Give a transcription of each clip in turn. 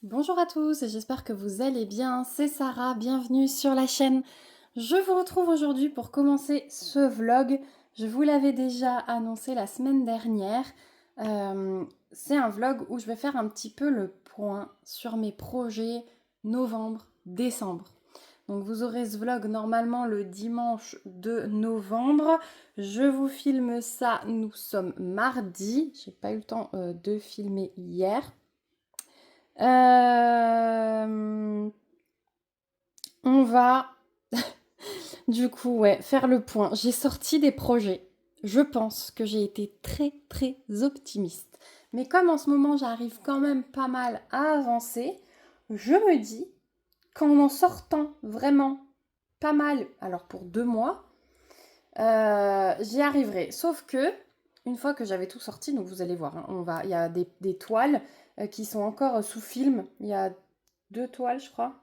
Bonjour à tous, j'espère que vous allez bien, c'est Sarah, bienvenue sur la chaîne. Je vous retrouve aujourd'hui pour commencer ce vlog. Je vous l'avais déjà annoncé la semaine dernière. C'est un vlog où je vais faire un petit peu le point sur mes projets novembre-décembre. Donc vous aurez ce vlog normalement le dimanche de novembre. Je vous filme ça, nous sommes mardi. J'ai pas eu le temps de filmer hier. On va du coup faire le point. J'ai sorti des projets. Je pense que j'ai été très optimiste. Mais comme en ce moment j'arrive quand même pas mal à avancer, je me dis qu'en en sortant vraiment pas mal, alors pour 2 mois, j'y arriverai. Sauf que une fois que j'avais tout sorti, donc vous allez voir, hein, il y a des toiles qui sont encore sous film. Il y a 2 toiles, je crois.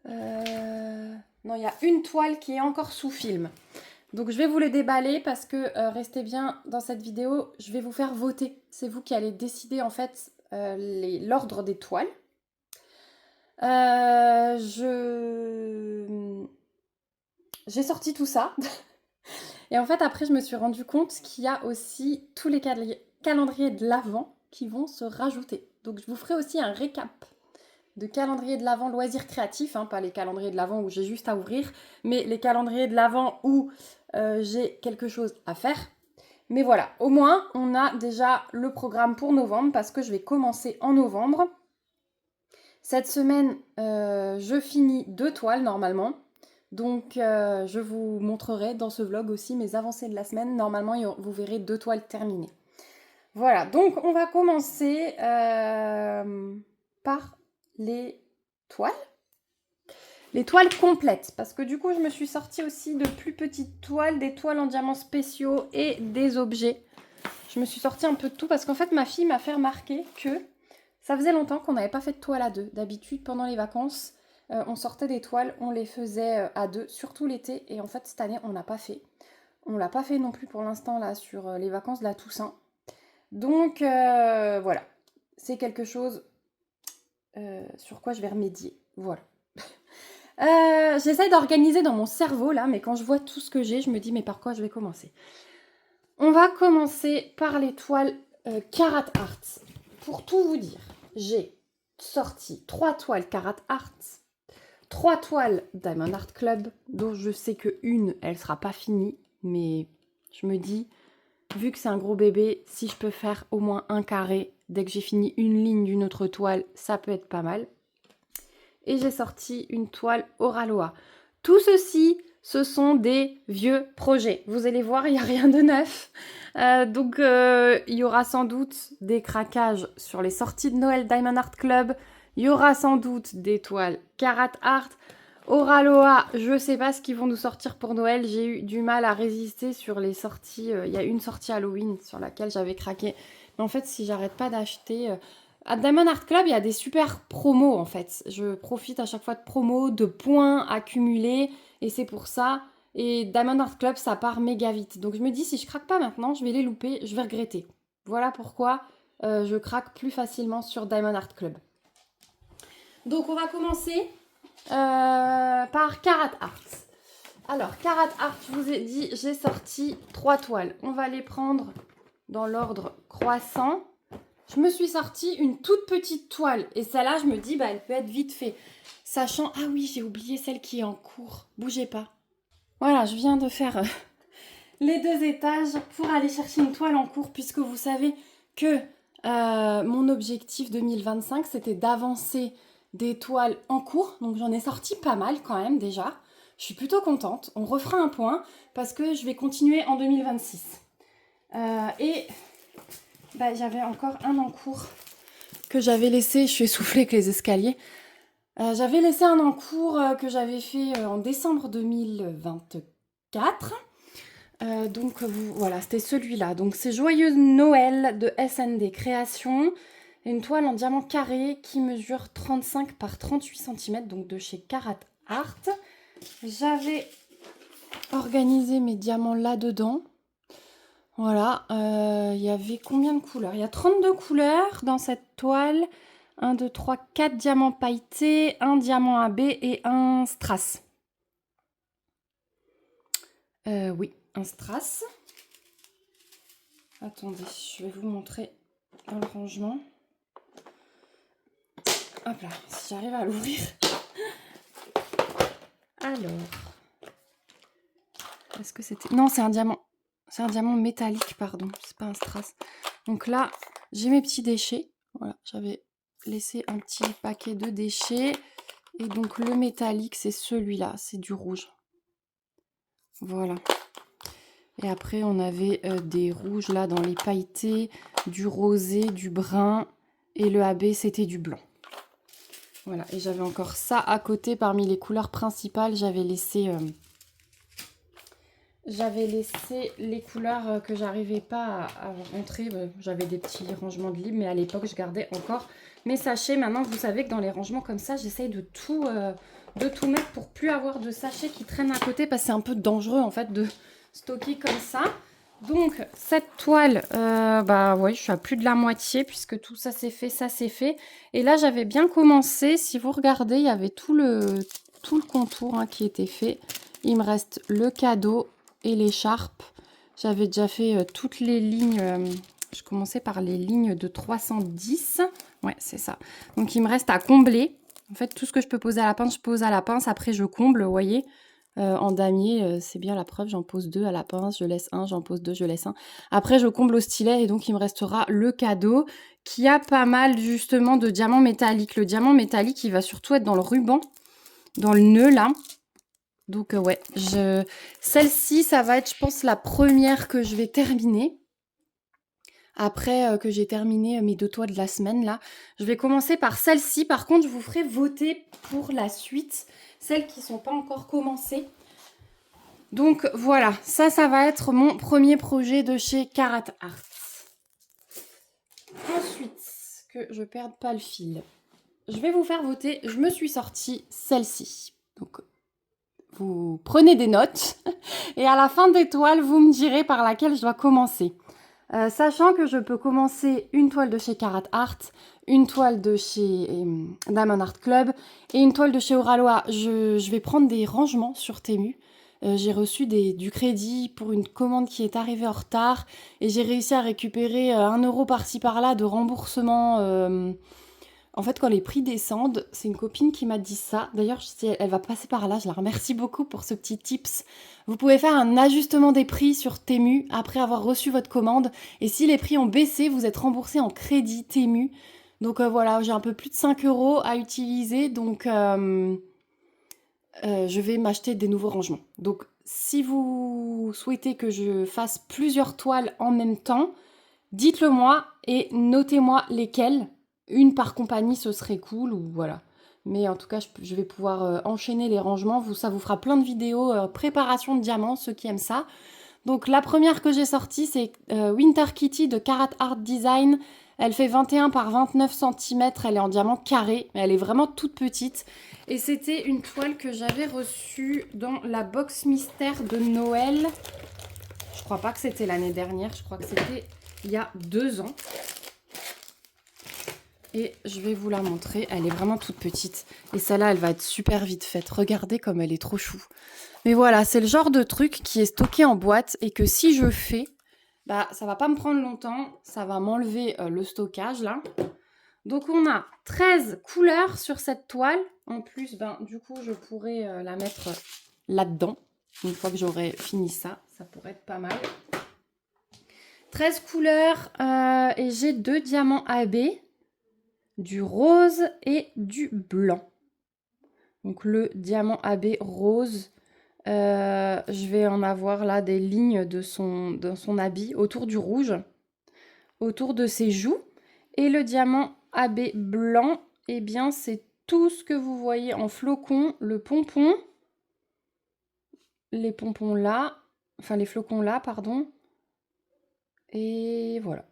Non, il y a une toile qui est encore sous film. Donc je vais vous les déballer parce que restez bien dans cette vidéo, je vais vous faire voter. C'est vous qui allez décider en fait l'ordre des toiles. J'ai sorti tout ça. Et en fait après je me suis rendu compte qu'il y a aussi tous les calendriers de l'Avent qui vont se rajouter. Donc je vous ferai aussi un récap de calendrier de l'Avent loisirs créatifs, hein, pas les calendriers de l'Avent où j'ai juste à ouvrir, mais les calendriers de l'Avent où j'ai quelque chose à faire. Mais voilà, au moins on a déjà le programme pour novembre parce que je vais commencer en novembre. Cette semaine, je finis 2 toiles normalement. Donc je vous montrerai dans ce vlog aussi mes avancées de la semaine. Normalement, vous verrez 2 toiles terminées. Voilà, donc on va commencer par les toiles. Les toiles complètes, parce que du coup, je me suis sortie aussi de plus petites toiles, des toiles en diamants spéciaux et des objets. Je me suis sortie un peu de tout, parce qu'en fait, ma fille m'a fait remarquer que ça faisait longtemps qu'on n'avait pas fait de toile à deux. D'habitude, pendant les vacances, on sortait des toiles, on les faisait à deux, surtout l'été, et en fait, cette année, on n'a pas fait. On l'a pas fait non plus pour l'instant, là, sur les vacances de la Toussaint. Donc, voilà. C'est quelque chose sur quoi je vais remédier. Voilà. J'essaye d'organiser dans mon cerveau là, mais quand je vois tout ce que j'ai, je me dis mais par quoi je vais commencer. On va commencer par les toiles Carat Art. Pour tout vous dire, j'ai sorti 3 toiles Carat Art, 3 toiles Diamond Art Club, dont je sais que une, elle sera pas finie, mais je me dis, vu que c'est un gros bébé, si je peux faire au moins un carré dès que j'ai fini une ligne d'une autre toile, ça peut être pas mal. Et j'ai sorti une toile Oraloa. Tout ceci, ce sont des vieux projets. Vous allez voir, il n'y a rien de neuf. Donc, il y aura sans doute des craquages sur les sorties de Noël Diamond Art Club. Il y aura sans doute des toiles Carat Art. Oraloa, je ne sais pas ce qu'ils vont nous sortir pour Noël. J'ai eu du mal à résister sur les sorties. Il y a une sortie Halloween sur laquelle j'avais craqué. Mais en fait, si j'arrête pas d'acheter... à Diamond Art Club, il y a des super promos en fait. Je profite à chaque fois de promos, de points accumulés, et c'est pour ça. Et Diamond Art Club, ça part méga vite. Donc je me dis, si je craque pas maintenant, je vais les louper, je vais regretter. Voilà pourquoi je craque plus facilement sur Diamond Art Club. Donc on va commencer par Carat Art. Alors, Carat Art, je vous ai dit, j'ai sorti 3 toiles. On va les prendre dans l'ordre croissant. Je me suis sorti une toute petite toile. Et celle-là, je me dis, bah, elle peut être vite fait. Sachant... Ah oui, j'ai oublié celle qui est en cours. Bougez pas. Voilà, je viens de faire les 2 étages pour aller chercher une toile en cours. Puisque vous savez que mon objectif 2025, c'était d'avancer des toiles en cours. Donc j'en ai sorti pas mal quand même déjà. Je suis plutôt contente. On refera un point parce que je vais continuer en 2026. Et... bah, j'avais encore un en cours que j'avais laissé, je suis essoufflée avec les escaliers. J'avais laissé un en cours que j'avais fait en décembre 2024. Donc voilà, c'était celui-là. Donc c'est Joyeux Noël de SND Création. Une toile en diamant carré qui mesure 35 par 38 cm, donc de chez Carat Art. J'avais organisé mes diamants là-dedans. Voilà, il y avait combien de couleurs? Il y a 32 couleurs dans cette toile 1, 2, 3, 4 diamants pailletés, un diamant AB et un strass. Oui, un strass. Attendez, je vais vous montrer dans le rangement. Hop là, si j'arrive à l'ouvrir. Alors, est-ce que c'était... Non, c'est un diamant. C'est un diamant métallique, pardon. C'est pas un strass. Donc là, j'ai mes petits déchets. Voilà, j'avais laissé un petit paquet de déchets. Et donc le métallique, c'est celui-là. C'est du rouge. Voilà. Et après, on avait des rouges là dans les pailletés, du rosé, du brun. Et le AB, c'était du blanc. Voilà. Et j'avais encore ça à côté parmi les couleurs principales. J'avais laissé les couleurs que j'arrivais pas à rentrer. J'avais des petits rangements de livres, mais à l'époque, je gardais encore mes sachets. Maintenant, vous savez que dans les rangements comme ça, j'essaye de tout mettre pour plus avoir de sachets qui traînent à côté, parce que c'est un peu dangereux en fait de stocker comme ça. Donc cette toile, bah ouais, je suis à plus de la moitié puisque tout ça c'est fait, ça c'est fait. Et là j'avais bien commencé. Si vous regardez, il y avait tout le contour qui était fait. Il me reste le cadeau et l'écharpe. J'avais déjà fait toutes les lignes. Je commençais par les lignes de 310. Ouais, c'est ça. Donc il me reste à combler. En fait, tout ce que je peux poser à la pince, je pose à la pince. Après, je comble, vous voyez. En damier, c'est bien la preuve, j'en pose 2 à la pince, je laisse un, j'en pose 2, je laisse un. Après, je comble au stylet et donc il me restera le cadeau qui a pas mal justement de diamants métalliques. Le diamant métallique, il va surtout être dans le ruban, dans le nœud là. Donc ouais, celle-ci, ça va être, je pense, la première que je vais terminer. Après que j'ai terminé mes 2 toits de la semaine là, je vais commencer par celle-ci. Par contre, je vous ferai voter pour la suite, celles qui ne sont pas encore commencées. Donc voilà, ça va être mon premier projet de chez Carat Art. Ensuite, que je perde pas le fil, je vais vous faire voter. Je me suis sortie celle-ci. Donc vous prenez des notes et à la fin des toiles, vous me direz par laquelle je dois commencer. Sachant que je peux commencer une toile de chez Carat Art, une toile de chez Diamond Art Club et une toile de chez Oraloa. Je vais prendre des rangements sur Temu. J'ai reçu du crédit pour une commande qui est arrivée en retard et j'ai réussi à récupérer 1 euro par-ci par-là de remboursement. En fait, quand les prix descendent, c'est une copine qui m'a dit ça. D'ailleurs, elle va passer par là, je la remercie beaucoup pour ce petit tips. Vous pouvez faire un ajustement des prix sur Temu après avoir reçu votre commande. Et si les prix ont baissé, vous êtes remboursé en crédit Temu. Donc voilà, j'ai un peu plus de 5 euros à utiliser. Donc je vais m'acheter des nouveaux rangements. Donc si vous souhaitez que je fasse plusieurs toiles en même temps, dites-le moi et notez-moi lesquelles. Une par compagnie, ce serait cool, ou voilà. Mais en tout cas, je vais pouvoir enchaîner les rangements. Ça vous fera plein de vidéos préparation de diamants, ceux qui aiment ça. Donc la première que j'ai sortie, c'est Winter Kitty de Carat Art Design. Elle fait 21 par 29 cm. Elle est en diamant carré, mais elle est vraiment toute petite. Et c'était une toile que j'avais reçue dans la box mystère de Noël. Je crois pas que c'était l'année dernière. Je crois que c'était il y a 2 ans. Et je vais vous la montrer. Elle est vraiment toute petite. Et celle-là, elle va être super vite faite. Regardez comme elle est trop chou. Mais voilà, c'est le genre de truc qui est stocké en boîte et que si je fais, bah ça va pas me prendre longtemps. Ça va m'enlever le stockage là. Donc on a 13 couleurs sur cette toile. En plus, du coup, je pourrais la mettre là-dedans. Une fois que j'aurai fini ça, ça pourrait être pas mal. 13 couleurs et j'ai 2 diamants AB. Du rose et du blanc. Donc le diamant AB rose, je vais en avoir là des lignes de son habit autour du rouge, autour de ses joues. Et le diamant AB blanc, eh bien c'est tout ce que vous voyez en flocons, le pompon, les pompons là, enfin les flocons là, pardon. Et voilà.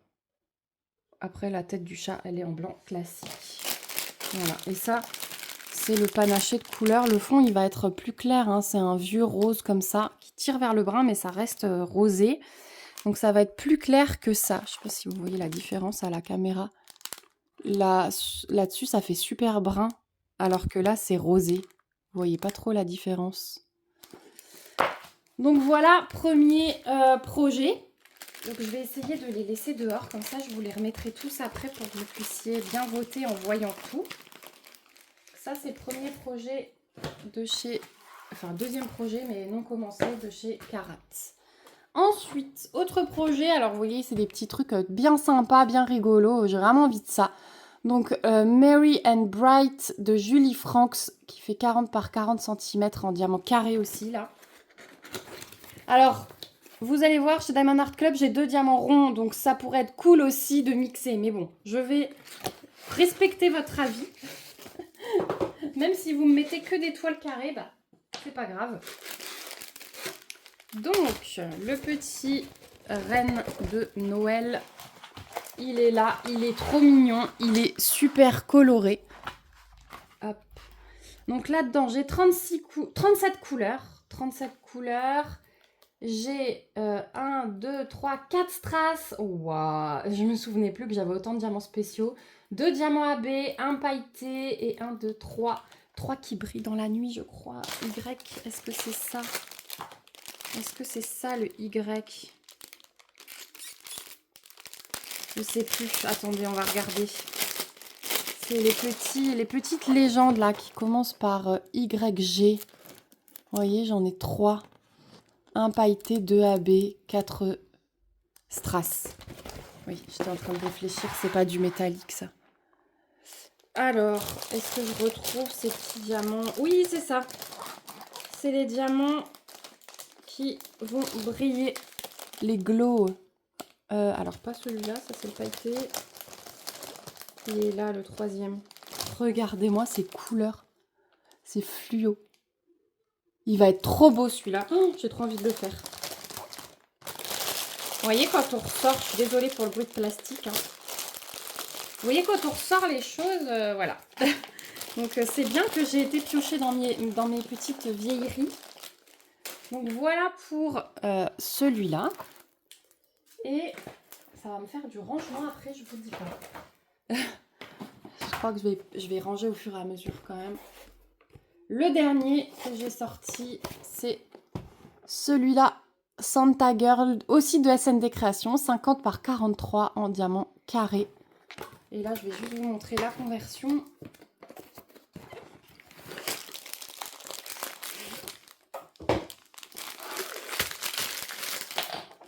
Après la tête du chat, elle est en blanc classique. Voilà, et ça, c'est le panaché de couleur. Le fond, il va être plus clair. Hein. C'est un vieux rose comme ça, qui tire vers le brun, mais ça reste rosé. Donc, ça va être plus clair que ça. Je ne sais pas si vous voyez la différence à la caméra. là-dessus, ça fait super brun, alors que là, c'est rosé. Vous voyez pas trop la différence. Donc voilà, premier projet. Donc je vais essayer de les laisser dehors, comme ça je vous les remettrai tous après pour que vous puissiez bien voter en voyant tout. Ça c'est le premier projet de chez... Enfin deuxième projet mais non commencé de chez Carat. Ensuite, autre projet, alors vous voyez c'est des petits trucs bien sympas, bien rigolos, j'ai vraiment envie de ça. Donc Merry and Bright de Julie Franks qui fait 40 par 40 cm en diamant carré aussi là. Alors, vous allez voir, chez Diamond Art Club, j'ai 2 diamants ronds, donc ça pourrait être cool aussi de mixer. Mais bon, je vais respecter votre avis. Même si vous me mettez que des toiles carrées, bah, c'est pas grave. Donc, le petit reine de Noël, il est là, il est trop mignon, il est super coloré. Hop. Donc là-dedans, j'ai 37 couleurs. 37 couleurs. J'ai 1, 2, 3, 4 strass. Waouh, je me souvenais plus que j'avais autant de diamants spéciaux. 2 diamants AB, un pailleté et 1, 2, 3. 3 qui brillent dans la nuit, je crois. Y, est-ce que c'est ça? Est-ce que c'est ça le Y? Je sais plus. Attendez, on va regarder. C'est les petites légendes là qui commencent par YG. Vous voyez, j'en ai 3. 1 pailleté, 2 AB, 4 strass. Oui, j'étais en train de réfléchir, c'est pas du métallique ça. Alors, est-ce que je retrouve ces petits diamants? Oui, c'est ça. C'est les diamants qui vont briller. Les glow. Alors, pas celui-là, ça c'est le pailleté. Et là, le troisième. Regardez-moi ces couleurs. C'est fluo. Il va être trop beau celui-là. Oh, j'ai trop envie de le faire. Vous voyez quand on ressort, je suis désolée pour le bruit de plastique. Hein. Vous voyez quand on ressort les choses, voilà. Donc c'est bien que j'ai été piocher dans mes petites vieilleries. Donc voilà pour celui-là. Et ça va me faire du rangement après, je vous dis pas. Je crois que je vais ranger au fur et à mesure quand même. Le dernier que j'ai sorti, c'est celui-là. Santa Girl, aussi de SND Création, 50 par 43 en diamant carré. Et là, je vais juste vous montrer la conversion.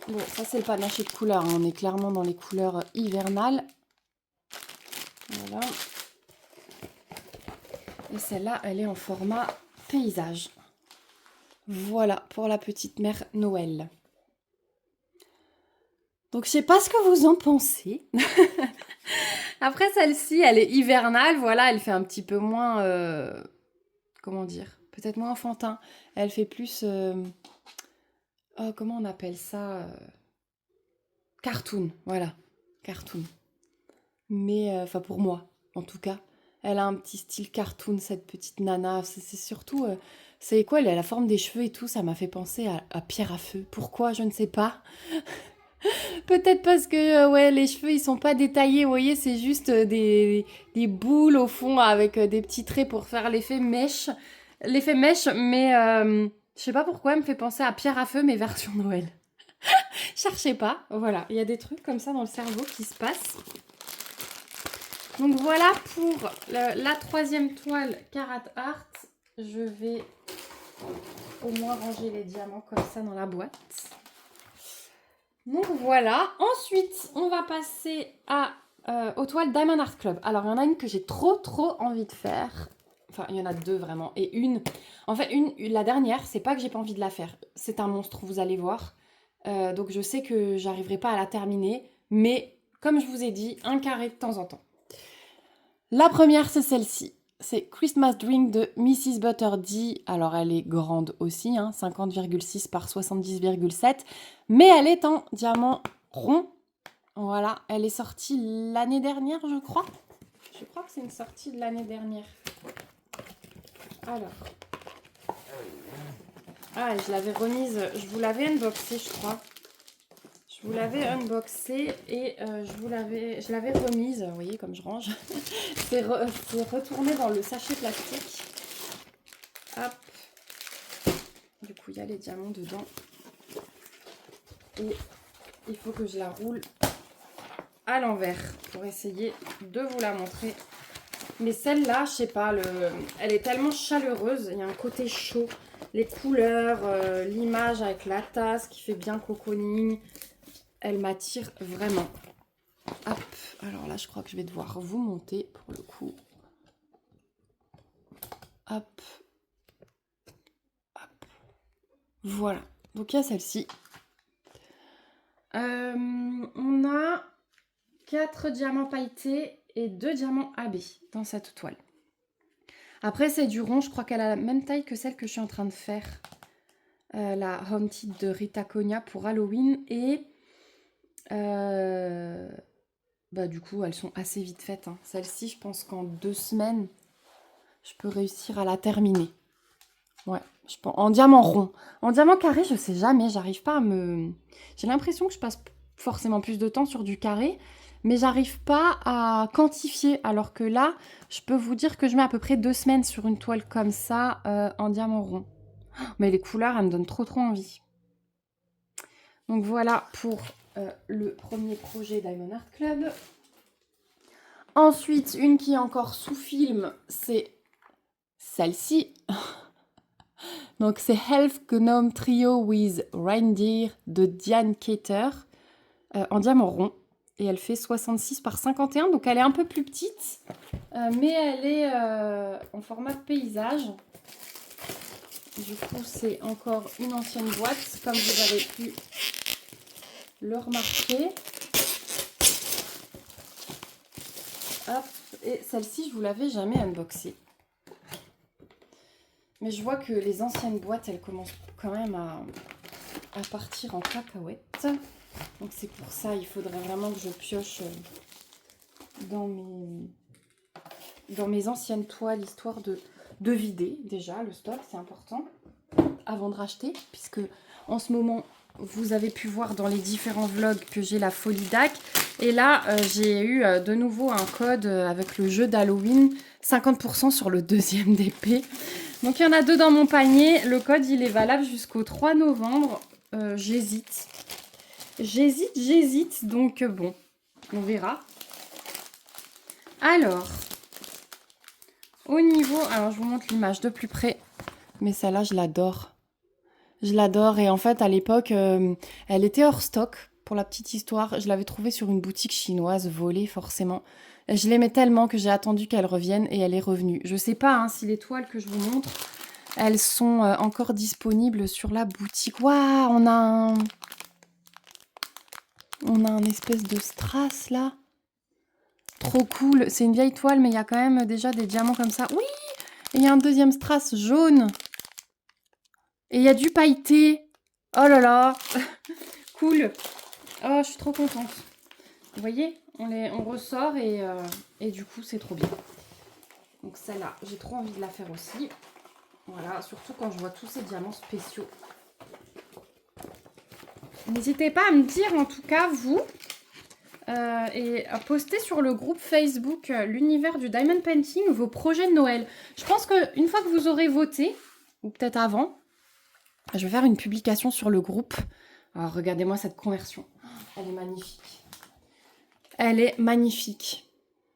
Bon, ça c'est le panaché de couleurs, hein. On est clairement dans les couleurs hivernales. Voilà. Et celle-là, elle est en format paysage. Voilà pour la petite mère Noël. Donc je sais pas ce que vous en pensez. Après celle-ci, elle est hivernale, voilà, elle fait un petit peu moins, comment dire, peut-être moins enfantin. Elle fait plus, oh, comment on appelle ça, cartoon, voilà, cartoon. Mais, enfin pour moi, en tout cas, elle a un petit style cartoon, cette petite nana. C'est surtout, c'est quoi, elle a la forme des cheveux et tout, ça m'a fait penser à Pierre à feu. Pourquoi, je ne sais pas. Peut-être parce que ouais, les cheveux ils sont pas détaillés, vous voyez, c'est juste des boules au fond avec des petits traits pour faire l'effet mèche. L'effet mèche, mais je sais pas pourquoi, elle me fait penser à Pierre à feu, mais version Noël. Cherchez pas, voilà, il y a des trucs comme ça dans le cerveau qui se passent. Donc voilà pour la troisième toile Carat Art. Je vais au moins ranger les diamants comme ça dans la boîte. Donc voilà, ensuite on va passer aux toiles Diamond Art Club. Alors il y en a une que j'ai trop envie de faire. Enfin il y en a deux vraiment. Et en fait la dernière, c'est pas que j'ai pas envie de la faire. C'est un monstre, vous allez voir. Donc je sais que j'arriverai pas à la terminer. Mais comme je vous ai dit, un carré de temps en temps. La première c'est celle-ci. C'est Christmas Drink de Mrs. Butterdee. Alors elle est grande aussi, hein, 50,6 par 70,7. Mais elle est en diamant rond. Voilà, elle est sortie l'année dernière, je crois. Je crois que c'est une sortie de l'année dernière. Alors. Ah, je l'avais remise, je vous l'avais unboxée, je crois. Je vous l'avais unboxée et je l'avais remise. Vous voyez comme je range. C'est retourné dans le sachet plastique. Hop. Du coup, il y a les diamants dedans. Et il faut que je la roule à l'envers pour essayer de vous la montrer. Mais celle-là, je sais pas, elle est tellement chaleureuse. Il y a un côté chaud. Les couleurs, l'image avec la tasse qui fait bien cocooning. Elle m'attire vraiment. Hop. Alors là, je crois que je vais devoir vous monter pour le coup. Hop. Hop. Voilà. Donc il y a celle-ci. On a 4 diamants pailletés et 2 diamants AB dans cette toile. Après, c'est du rond. Je crois qu'elle a la même taille que celle que je suis en train de faire. La Haunted de Rita Cogna pour Halloween. Et du coup, elles sont assez vite faites. Hein. Celle-ci, je pense qu'en 2 semaines, je peux réussir à la terminer. Ouais, je pense, en diamant rond. En diamant carré, je sais jamais. J'arrive pas à me... J'ai l'impression que je passe forcément plus de temps sur du carré. Mais j'arrive pas à quantifier. Alors que là, je peux vous dire que je mets à peu près 2 semaines sur une toile comme ça en diamant rond. Mais les couleurs, elles me donnent trop envie. Donc voilà pour le premier projet Diamond Art Club. Ensuite, une qui est encore sous film, c'est celle-ci. Donc c'est Elf Gnome Trio with Reindeer de Diane Keter en diamant rond. Et elle fait 66 par 51, donc elle est un peu plus petite, mais elle est en format de paysage. Du coup, c'est encore une ancienne boîte, comme vous avez pu le remarquer. Hop, et celle-ci, je vous l'avais jamais unboxée. Mais je vois que les anciennes boîtes, elles commencent quand même à partir en cacahuètes. Donc c'est pour ça, il faudrait vraiment que je pioche dans mes anciennes toiles, histoire de vider déjà le stock, c'est important, avant de racheter, puisque en ce moment, vous avez pu voir dans les différents vlogs que j'ai la folie DAC. Et là, j'ai eu de nouveau un code avec le jeu d'Halloween, 50% sur le deuxième DP. Donc il y en a 2 dans mon panier. Le code, il est valable jusqu'au 3 novembre. J'hésite. J'hésite. Donc bon, on verra. Alors, au niveau... Alors, je vous montre l'image de plus près. Mais celle-là, je l'adore. Je l'adore. Et en fait, à l'époque, elle était hors stock. Pour la petite histoire, je l'avais trouvée sur une boutique chinoise, volée forcément. Et je l'aimais tellement que j'ai attendu qu'elle revienne et elle est revenue. Je sais pas si les toiles que je vous montre, elles sont encore disponibles sur la boutique. Waouh, on a un espèce de strass là. Trop cool. C'est une vieille toile, mais il y a quand même déjà des diamants comme ça. Oui, et il y a un deuxième strass jaune. Et il y a du pailleté. Oh là là. Cool. Oh, je suis trop contente. Vous voyez, on ressort et du coup, c'est trop bien. Donc celle-là, j'ai trop envie de la faire aussi. Voilà, surtout quand je vois tous ces diamants spéciaux. N'hésitez pas à me dire, en tout cas, vous, et à poster sur le groupe Facebook l'univers du Diamond Painting vos projets de Noël. Je pense qu'une fois que vous aurez voté, ou peut-être avant, je vais faire une publication sur le groupe. Alors, regardez-moi cette conversion. Elle est magnifique. Elle est magnifique.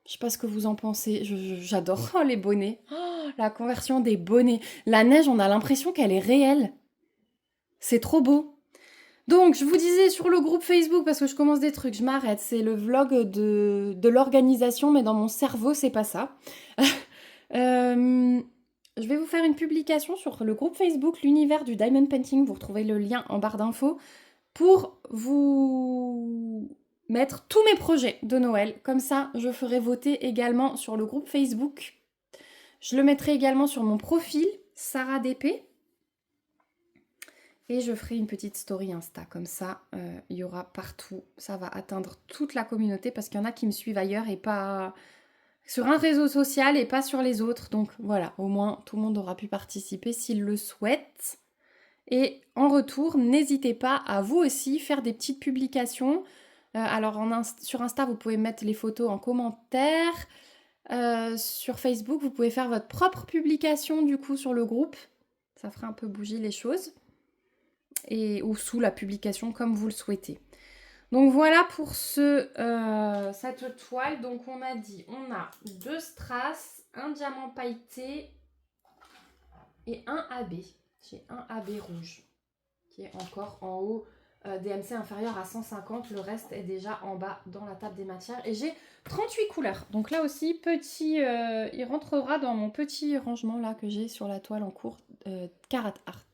Je sais pas ce que vous en pensez. J'adore. Oh, les bonnets. Oh, la conversion des bonnets. La neige, on a l'impression qu'elle est réelle. C'est trop beau. Donc, je vous disais sur le groupe Facebook, parce que je commence des trucs, je m'arrête. C'est le vlog de l'organisation, mais dans mon cerveau, c'est pas ça. Je vais vous faire une publication sur le groupe Facebook, l'univers du Diamond Painting. Vous retrouvez le lien en barre d'infos pour vous mettre tous mes projets de Noël. Comme ça, je ferai voter également sur le groupe Facebook. Je le mettrai également sur mon profil, Sarah DP. Et je ferai une petite story Insta. Comme ça, il y aura partout. Ça va atteindre toute la communauté parce qu'il y en a qui me suivent ailleurs et pas sur un réseau social et pas sur les autres. Donc voilà, au moins tout le monde aura pu participer s'il le souhaite. Et en retour, n'hésitez pas à vous aussi faire des petites publications. Alors sur Insta, vous pouvez mettre les photos en commentaire. Sur Facebook, vous pouvez faire votre propre publication du coup sur le groupe. Ça fera un peu bouger les choses. Ou sous la publication comme vous le souhaitez. Donc voilà pour cette toile. Donc on a dit, on a 2 strass, un diamant pailleté et un AB. J'ai un AB rouge qui est encore en haut DMC inférieur à 150. Le reste est déjà en bas dans la table des matières. Et j'ai 38 couleurs. Donc là aussi, il rentrera dans mon petit rangement là que j'ai sur la toile en cours Carat Art.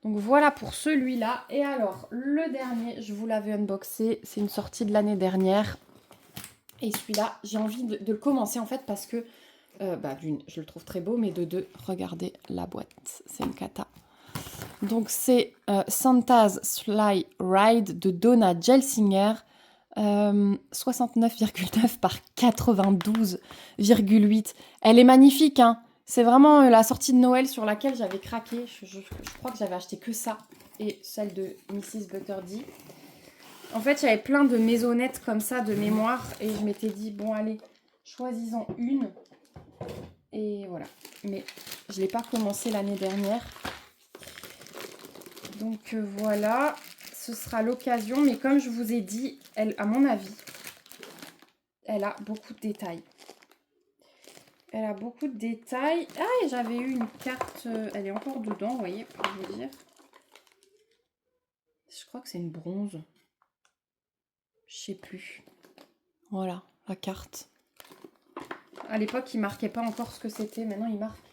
Donc voilà pour celui-là. Et alors, le dernier, je vous l'avais unboxé. C'est une sortie de l'année dernière. Et celui-là, j'ai envie de le commencer en fait parce que, d'une, je le trouve très beau, mais de deux, regardez la boîte. C'est une cata. Donc c'est Santa's Sly Ride de Donna Gelsinger. 69,9 par 92,8. Elle est magnifique, hein. C'est vraiment la sortie de Noël sur laquelle j'avais craqué. Je crois que j'avais acheté que ça et celle de Mrs. Butterdy. En fait, j'avais plein de maisonnettes comme ça de mémoire et je m'étais dit, bon allez, choisis-en une. Et voilà. Mais je ne l'ai pas commencé l'année dernière. Donc voilà, ce sera l'occasion. Mais comme je vous ai dit, elle, à mon avis, elle a beaucoup de détails. Elle a beaucoup de détails. Ah, et j'avais eu une carte. Elle est encore dedans, vous voyez, pour vous dire. Je crois que c'est une bronze. Je sais plus. Voilà, la carte. À l'époque, il marquait pas encore ce que c'était. Maintenant, il marque.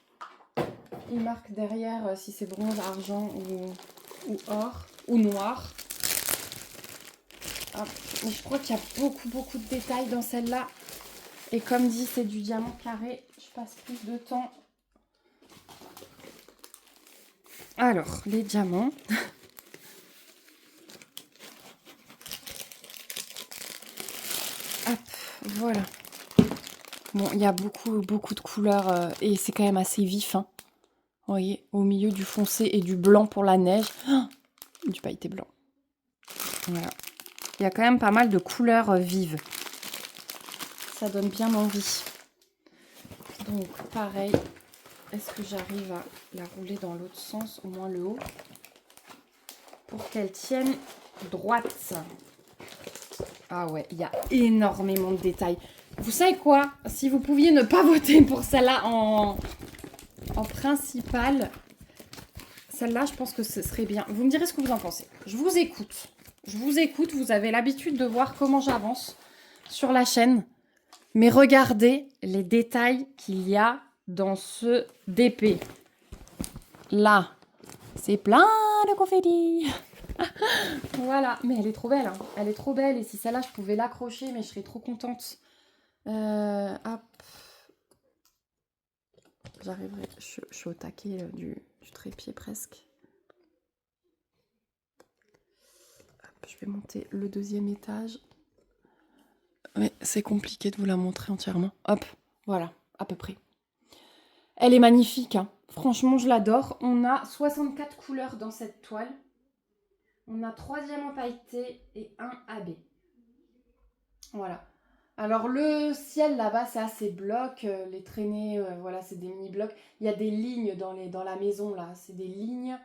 Il marque derrière si c'est bronze, argent ou or ou noir. Ah, mais je crois qu'il y a beaucoup de détails dans celle-là. Et comme dit, c'est du diamant carré. Je passe plus de temps. Alors, les diamants. Hop, voilà. Bon, il y a beaucoup de couleurs et c'est quand même assez vif. Hein. Vous voyez, au milieu du foncé et du blanc pour la neige. Oh, du pailleté blanc. Voilà. Il y a quand même pas mal de couleurs vives. Ça donne bien envie. Donc, pareil. Est-ce que j'arrive à la rouler dans l'autre sens, au moins le haut, pour qu'elle tienne droite? Ah ouais, il y a énormément de détails. Vous savez quoi? Si vous pouviez ne pas voter pour celle-là en principale, celle-là, je pense que ce serait bien. Vous me direz ce que vous en pensez. Je vous écoute. Je vous écoute. Vous avez l'habitude de voir comment j'avance sur la chaîne. Mais regardez les détails qu'il y a dans ce DP. Là, c'est plein de confettis. Voilà, mais elle est trop belle. Hein. Elle est trop belle. Et si celle-là, je pouvais l'accrocher, mais je serais trop contente. Hop. J'arriverai. Je suis au taquet du trépied presque. Hop, je vais monter le 2e étage. Mais c'est compliqué de vous la montrer entièrement. Hop, voilà, à peu près. Elle est magnifique, hein. Franchement, je l'adore. On a 64 couleurs dans cette toile. On a 3 diamants pailletés et un AB. Voilà. Alors, le ciel, là-bas, c'est assez bloc. Les traînées, voilà, c'est des mini-blocs. Il y a des lignes dans la maison, là. C'est des lignes.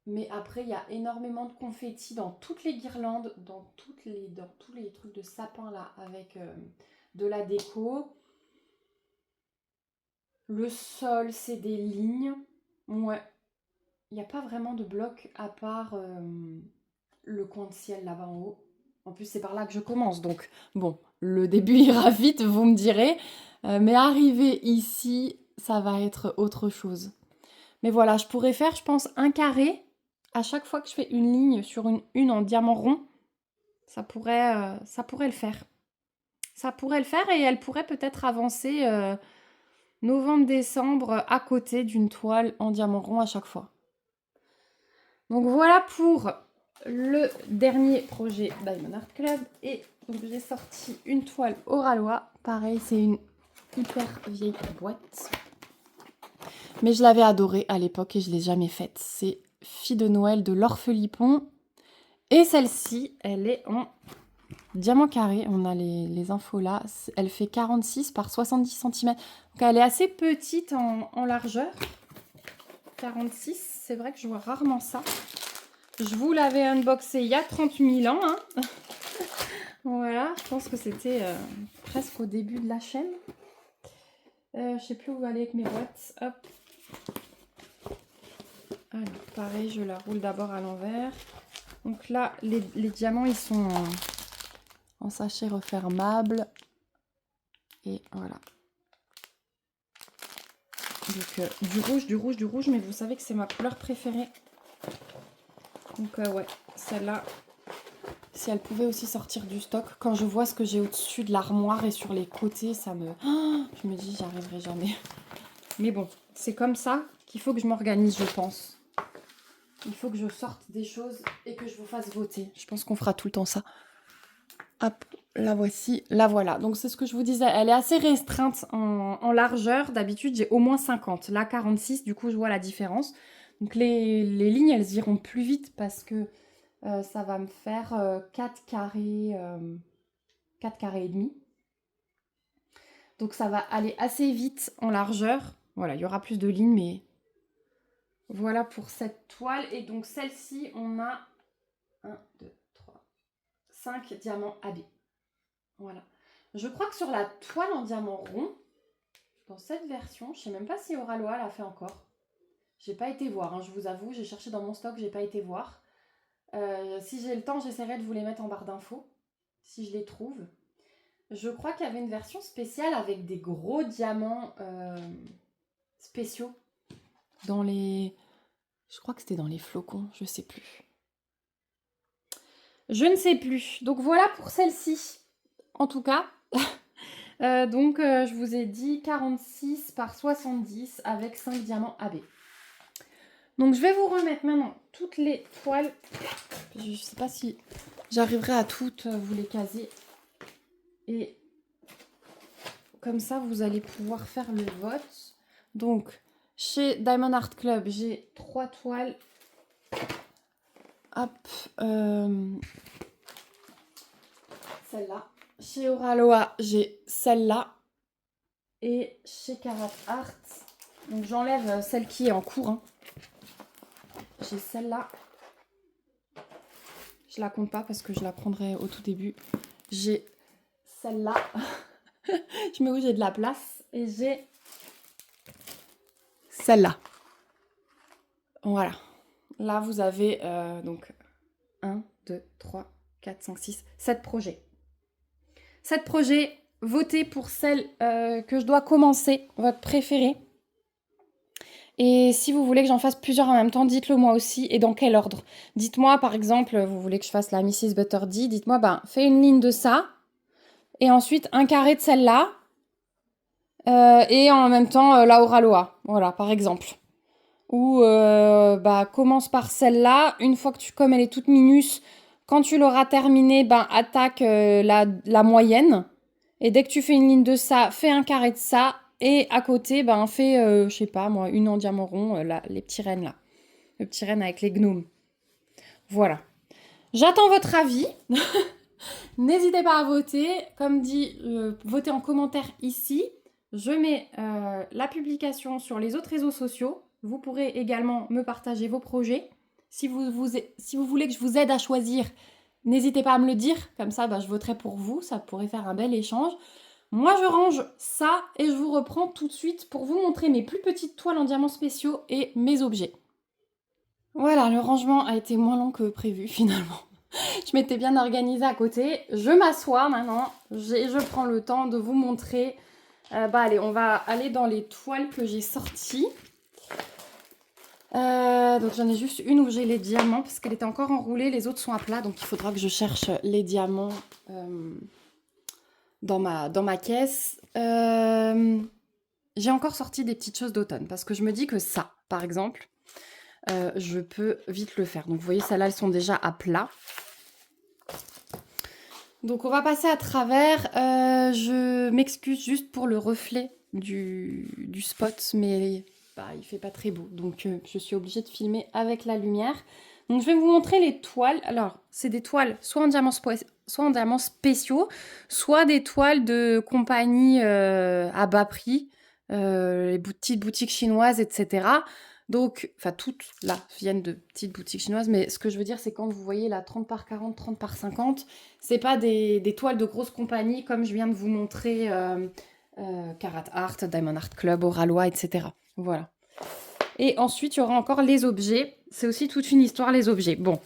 Mais après, il y a énormément de confettis dans toutes les guirlandes, dans tous les trucs de sapin, là, avec de la déco. Le sol, c'est des lignes. Ouais. Il n'y a pas vraiment de bloc à part le coin de ciel là-bas en haut. En plus, c'est par là que je commence. Donc, bon, le début ira vite, vous me direz. Mais arriver ici, ça va être autre chose. Mais voilà, je pourrais faire, je pense, un carré. À chaque fois que je fais une ligne sur une en diamant rond, ça pourrait le faire. Ça pourrait le faire et elle pourrait peut-être avancer novembre-décembre à côté d'une toile en diamant rond à chaque fois. Donc voilà pour le dernier projet Diamond Art Club. Et donc j'ai sorti une toile Oralois. Pareil, c'est une hyper vieille boîte. Mais je l'avais adorée à l'époque et je ne l'ai jamais faite. C'est fille de Noël de l'Orphelipon. Et celle-ci, elle est en diamant carré. On a les infos là. Elle fait 46 par 70 cm. Donc elle est assez petite en largeur. 46, c'est vrai que je vois rarement ça. Je vous l'avais unboxé il y a 30 000 ans. Hein. Voilà, je pense que c'était presque au début de la chaîne. Je sais plus où aller avec mes boîtes. Hop. Alors, pareil, je la roule d'abord à l'envers. Donc là, les diamants, ils sont en sachet refermable. Et voilà. Donc, du rouge, mais vous savez que c'est ma couleur préférée. Donc, ouais, celle-là, si elle pouvait aussi sortir du stock. Quand je vois ce que j'ai au-dessus de l'armoire et sur les côtés, ça me... Oh, je me dis, j'y arriverai jamais. Mais bon, c'est comme ça qu'il faut que je m'organise, je pense. Il faut que je sorte des choses et que je vous fasse voter. Je pense qu'on fera tout le temps ça. Hop, la voici, la voilà. Donc c'est ce que je vous disais, elle est assez restreinte en largeur. D'habitude, j'ai au moins 50. Là, 46, du coup, je vois la différence. Donc les lignes, elles iront plus vite parce que ça va me faire 4 carrés, 4 carrés et demi. Donc ça va aller assez vite en largeur. Voilà, il y aura plus de lignes, mais voilà pour cette toile. Et donc celle-ci, on a 1, 2, 3, 5 diamants AB. Voilà. Je crois que sur la toile en diamant rond, dans cette version, je ne sais même pas si Oraloa l'a fait encore. J'ai pas été voir, hein, je vous avoue, j'ai cherché dans mon stock, j'ai pas été voir. Si j'ai le temps, j'essaierai de vous les mettre en barre d'infos, si je les trouve. Je crois qu'il y avait une version spéciale avec des gros diamants spéciaux dans les... Je crois que c'était dans les flocons, je sais plus. Je ne sais plus. Donc voilà pour celle-ci. En tout cas, je vous ai dit 46 par 70 avec 5 diamants AB. Donc je vais vous remettre maintenant toutes les toiles. Je ne sais pas si j'arriverai à toutes vous les caser. Et comme ça, vous allez pouvoir faire le vote. Donc, chez Diamond Art Club, j'ai 3 toiles. Hop. Celle-là. Chez Oraloa, j'ai celle-là. Et chez Carat Art, donc j'enlève celle qui est en cours. Hein. J'ai celle-là. Je la compte pas parce que je la prendrai au tout début. J'ai celle-là. Je mets où j'ai de la place. Et j'ai celle-là. Voilà. Là, vous avez donc 1, 2, 3, 4, 5, 6, 7 projets. 7 projets. Votez pour celle que je dois commencer, votre préférée. Et si vous voulez que j'en fasse plusieurs en même temps, dites-le moi aussi et dans quel ordre. Dites-moi par exemple, vous voulez que je fasse la Mrs. Butterdy, dites-moi, ben, fais une ligne de ça, et ensuite un carré de celle-là, et en même temps la Oraloa, voilà, par exemple. Ou commence par celle-là, une fois que comme elle est toute minus, quand tu l'auras terminée, ben, attaque la moyenne, et dès que tu fais une ligne de ça, fais un carré de ça, et à côté, ben, fais, je sais pas moi, une en diamant rond, les petits rennes là. Le petit renne avec les gnomes. Voilà. J'attends votre avis. N'hésitez pas à voter. Comme dit, votez en commentaire ici. Je mets la publication sur les autres réseaux sociaux. Vous pourrez également me partager vos projets. Si vous voulez que je vous aide à choisir, n'hésitez pas à me le dire. Comme ça, je voterai pour vous. Ça pourrait faire un bel échange. Moi, je range ça et je vous reprends tout de suite pour vous montrer mes plus petites toiles en diamants spéciaux et mes objets. Voilà, le rangement a été moins long que prévu finalement. Je m'étais bien organisée à côté. Je m'assois maintenant. Je prends le temps de vous montrer. Allez, on va aller dans les toiles que j'ai sorties. Donc j'en ai juste une où j'ai les diamants parce qu'elle était encore enroulée. Les autres sont à plat. Donc il faudra que je cherche les diamants dans ma caisse. J'ai encore sorti des petites choses d'automne parce que je me dis que ça, par exemple, je peux vite le faire. Donc vous voyez, celles-là, elles sont déjà à plat. Donc on va passer à travers. Je m'excuse juste pour le reflet du spot, mais il fait pas très beau. Donc je suis obligée de filmer avec la lumière. Donc je vais vous montrer les toiles. Alors, c'est des toiles soit en diamants spéciaux, soit des toiles de compagnie à bas prix, les petites boutiques chinoises, etc. Donc, enfin toutes là viennent de petites boutiques chinoises, mais ce que je veux dire, c'est quand vous voyez la 30 par 40, 30 par 50, c'est pas des toiles de grosses compagnies comme je viens de vous montrer Carat Art, Diamond Art Club, Oralois, etc. Voilà. Et ensuite, il y aura encore les objets. C'est aussi toute une histoire, les objets. Bon,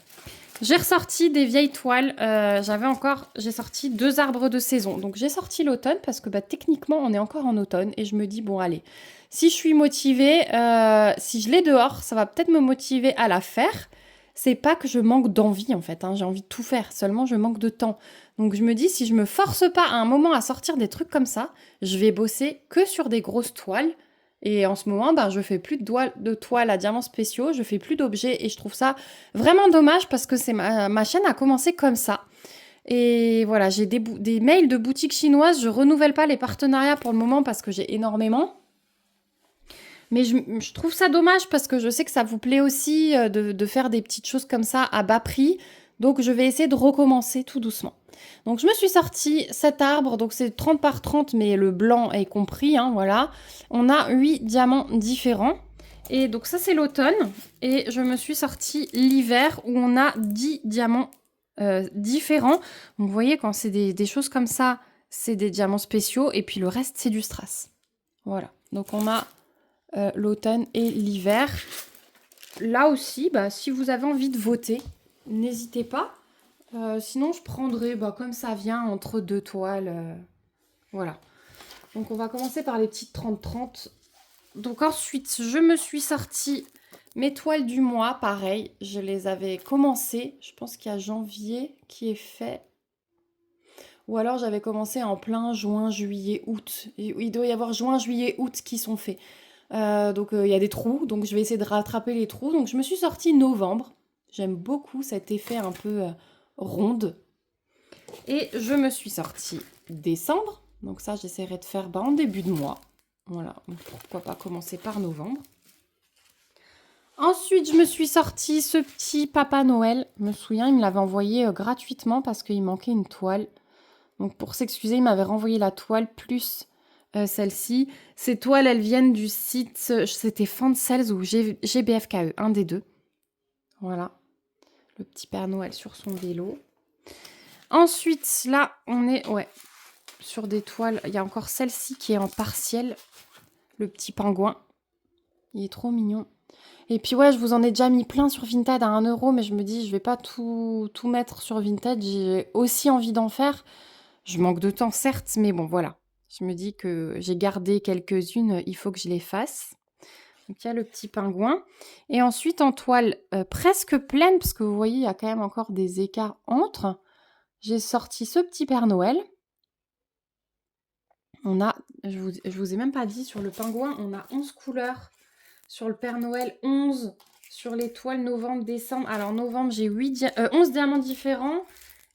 j'ai ressorti des vieilles toiles. J'ai sorti 2 arbres de saison. Donc, j'ai sorti l'automne parce que techniquement, on est encore en automne. Et je me dis, bon, allez, si je suis motivée, si je l'ai dehors, ça va peut-être me motiver à la faire. C'est pas que je manque d'envie, en fait. J'ai envie de tout faire. Seulement, je manque de temps. Donc, je me dis, si je me force pas à un moment à sortir des trucs comme ça, je vais bosser que sur des grosses toiles. Et en ce moment, je fais plus de toiles à diamants spéciaux, je fais plus d'objets et je trouve ça vraiment dommage parce que ma chaîne a commencé comme ça. Et voilà, j'ai des mails de boutiques chinoises, je renouvelle pas les partenariats pour le moment parce que j'ai énormément. Mais je trouve ça dommage parce que je sais que ça vous plaît aussi de faire des petites choses comme ça à bas prix. Donc je vais essayer de recommencer tout doucement. Donc je me suis sorti cet arbre, donc c'est 30 par 30, mais le blanc est compris, voilà. On a 8 diamants différents. Et donc ça c'est l'automne. Et je me suis sorti l'hiver où on a 10 diamants différents. Donc vous voyez, quand c'est des choses comme ça, c'est des diamants spéciaux. Et puis le reste, c'est du strass. Voilà. Donc on a l'automne et l'hiver. Là aussi, si vous avez envie de voter, n'hésitez pas. Sinon, je prendrai comme ça vient entre 2 toiles. Voilà. Donc, on va commencer par les petites 30-30. Donc, ensuite, je me suis sorti mes toiles du mois. Pareil, je les avais commencées. Je pense qu'il y a janvier qui est fait. Ou alors, j'avais commencé en plein juin, juillet, août. Et il doit y avoir juin, juillet, août qui sont faits. Donc, il y a des trous. Donc, je vais essayer de rattraper les trous. Donc, je me suis sorti novembre. J'aime beaucoup cet effet un peu ronde. Et je me suis sortie décembre. Donc ça, j'essaierai de faire en début de mois. Voilà, donc pourquoi pas commencer par novembre. Ensuite, je me suis sortie ce petit Papa Noël. Je me souviens, il me l'avait envoyé gratuitement parce qu'il manquait une toile. Donc pour s'excuser, il m'avait renvoyé la toile plus celle-ci. Ces toiles, elles viennent du site, c'était Fansels ou GBFKE, un des deux. Voilà, le petit Père Noël sur son vélo. Ensuite, là, on est sur des toiles. Il y a encore celle-ci qui est en partiel. Le petit pingouin. Il est trop mignon. Et puis je vous en ai déjà mis plein sur Vinted à 1 €, mais je me dis, je vais pas tout mettre sur Vinted. J'ai aussi envie d'en faire. Je manque de temps, certes, mais bon, voilà. Je me dis que j'ai gardé quelques-unes, il faut que je les fasse. Donc, il y a le petit pingouin. Et ensuite, en toile presque pleine, parce que vous voyez, il y a quand même encore des écarts entre. J'ai sorti ce petit Père Noël. On a, je vous ai même pas dit, sur le pingouin, on a 11 couleurs. Sur le Père Noël, 11. Sur les toiles novembre, décembre. Alors, novembre, j'ai 11 diamants différents.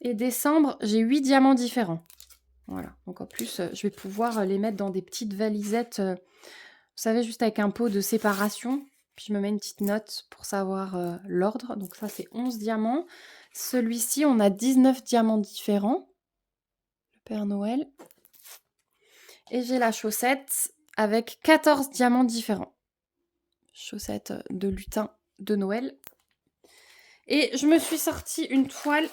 Et décembre, j'ai 8 diamants différents. Voilà. Donc, en plus, je vais pouvoir les mettre dans des petites valisettes. Vous savez, juste avec un pot de séparation. Puis, je me mets une petite note pour savoir l'ordre. Donc, ça, c'est 11 diamants. Celui-ci, on a 19 diamants différents. Le Père Noël. Et j'ai la chaussette avec 14 diamants différents. Chaussette de lutin de Noël. Et je me suis sorti une toile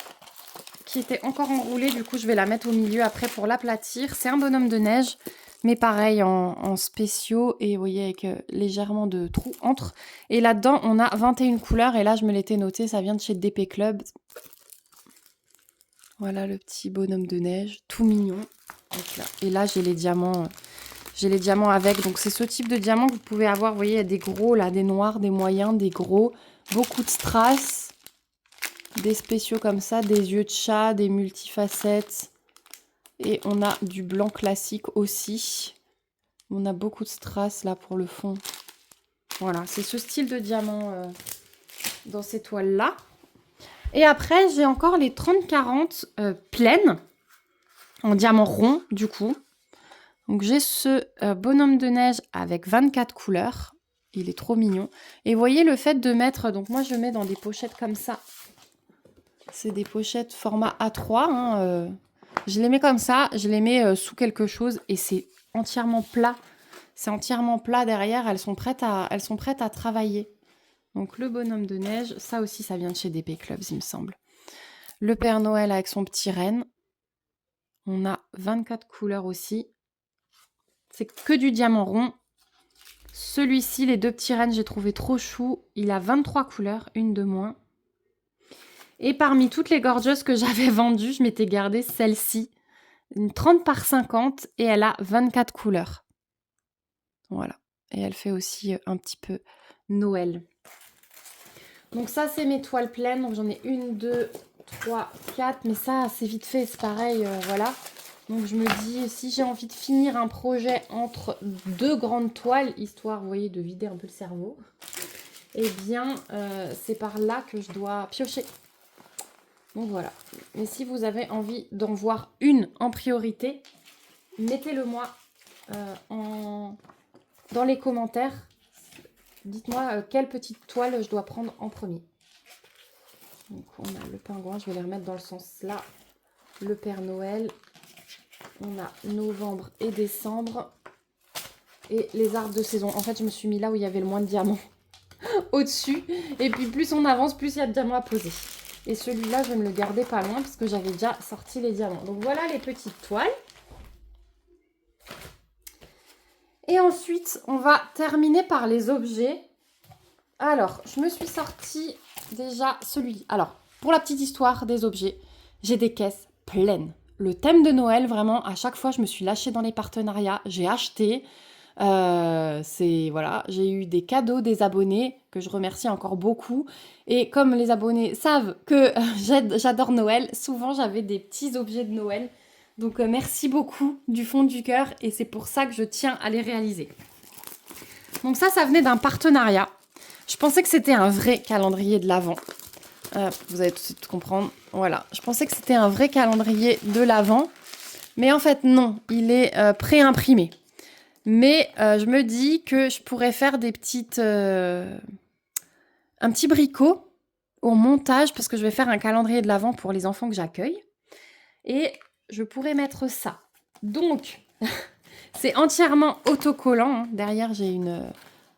qui était encore enroulée. Du coup, je vais la mettre au milieu après pour l'aplatir. C'est un bonhomme de neige, mais pareil en spéciaux. Et vous voyez, avec légèrement de trous entre. Et là-dedans, on a 21 couleurs. Et là, je me l'étais noté, ça vient de chez DP Club. Voilà le petit bonhomme de neige, tout mignon. Donc là. Et là, j'ai les diamants. J'ai les diamants avec. Donc, c'est ce type de diamant que vous pouvez avoir. Vous voyez, il y a des gros, là, des noirs, des moyens, des gros. Beaucoup de strass. Des spéciaux comme ça. Des yeux de chat, des multifacettes. Et on a du blanc classique aussi. On a beaucoup de strass, là, pour le fond. Voilà, c'est ce style de diamant dans ces toiles-là. Et après, j'ai encore les 30-40 pleines. En diamant rond, du coup. Donc, j'ai ce bonhomme de neige avec 24 couleurs. Il est trop mignon. Et vous voyez le fait de mettre... Donc moi, je mets dans des pochettes comme ça. C'est des pochettes format A3. Hein, je les mets comme ça. Je les mets sous quelque chose. Et c'est entièrement plat. C'est entièrement plat derrière. Elles sont prêtes à travailler. Donc le bonhomme de neige. Ça aussi, ça vient de chez DP Clubs, il me semble. Le Père Noël avec son petit renne. On a 24 couleurs aussi. C'est que du diamant rond. Celui-ci, les deux petits rennes, j'ai trouvé trop chou. Il a 23 couleurs, une de moins. Et parmi toutes les gorgeous que j'avais vendues, je m'étais gardée celle-ci. Une 30 par 50 et elle a 24 couleurs. Voilà. Et elle fait aussi un petit peu Noël. Donc ça, c'est mes toiles pleines. Donc j'en ai 1, 2, 3, 4. Mais ça, c'est vite fait, c'est pareil, voilà. Donc je me dis, si j'ai envie de finir un projet entre deux grandes toiles, histoire, vous voyez, de vider un peu le cerveau, eh bien, c'est par là que je dois piocher. Donc voilà. Mais si vous avez envie d'en voir une en priorité, mettez-le moi dans les commentaires. Dites-moi quelle petite toile je dois prendre en premier. Donc on a le pingouin, je vais les remettre dans le sens là. Le Père Noël. On a novembre et décembre. Et les arbres de saison. En fait, je me suis mis là où il y avait le moins de diamants. Au-dessus. Et puis plus on avance, plus il y a de diamants à poser. Et celui-là, je vais me le garder pas loin parce que j'avais déjà sorti les diamants. Donc voilà les petites toiles. Et ensuite, on va terminer par les objets. Alors, je me suis sorti déjà celui. Alors, pour la petite histoire des objets, j'ai des caisses pleines. Le thème de Noël, vraiment, à chaque fois, je me suis lâchée dans les partenariats. J'ai acheté. Voilà, j'ai eu des cadeaux des abonnés que je remercie encore beaucoup. Et comme les abonnés savent que j'adore Noël, souvent j'avais des petits objets de Noël. Donc merci beaucoup du fond du cœur et c'est pour ça que je tiens à les réaliser. Donc ça venait d'un partenariat. Je pensais que c'était un vrai calendrier de l'Avent. Vous allez tout de suite comprendre. Voilà, je pensais que c'était un vrai calendrier de l'Avent. Mais en fait non, il est pré-imprimé. Mais je me dis que je pourrais faire des petites... un petit bricot au montage parce que je vais faire un calendrier de l'Avent pour les enfants que j'accueille. Et je pourrais mettre ça. Donc, c'est entièrement autocollant. Hein. Derrière, j'ai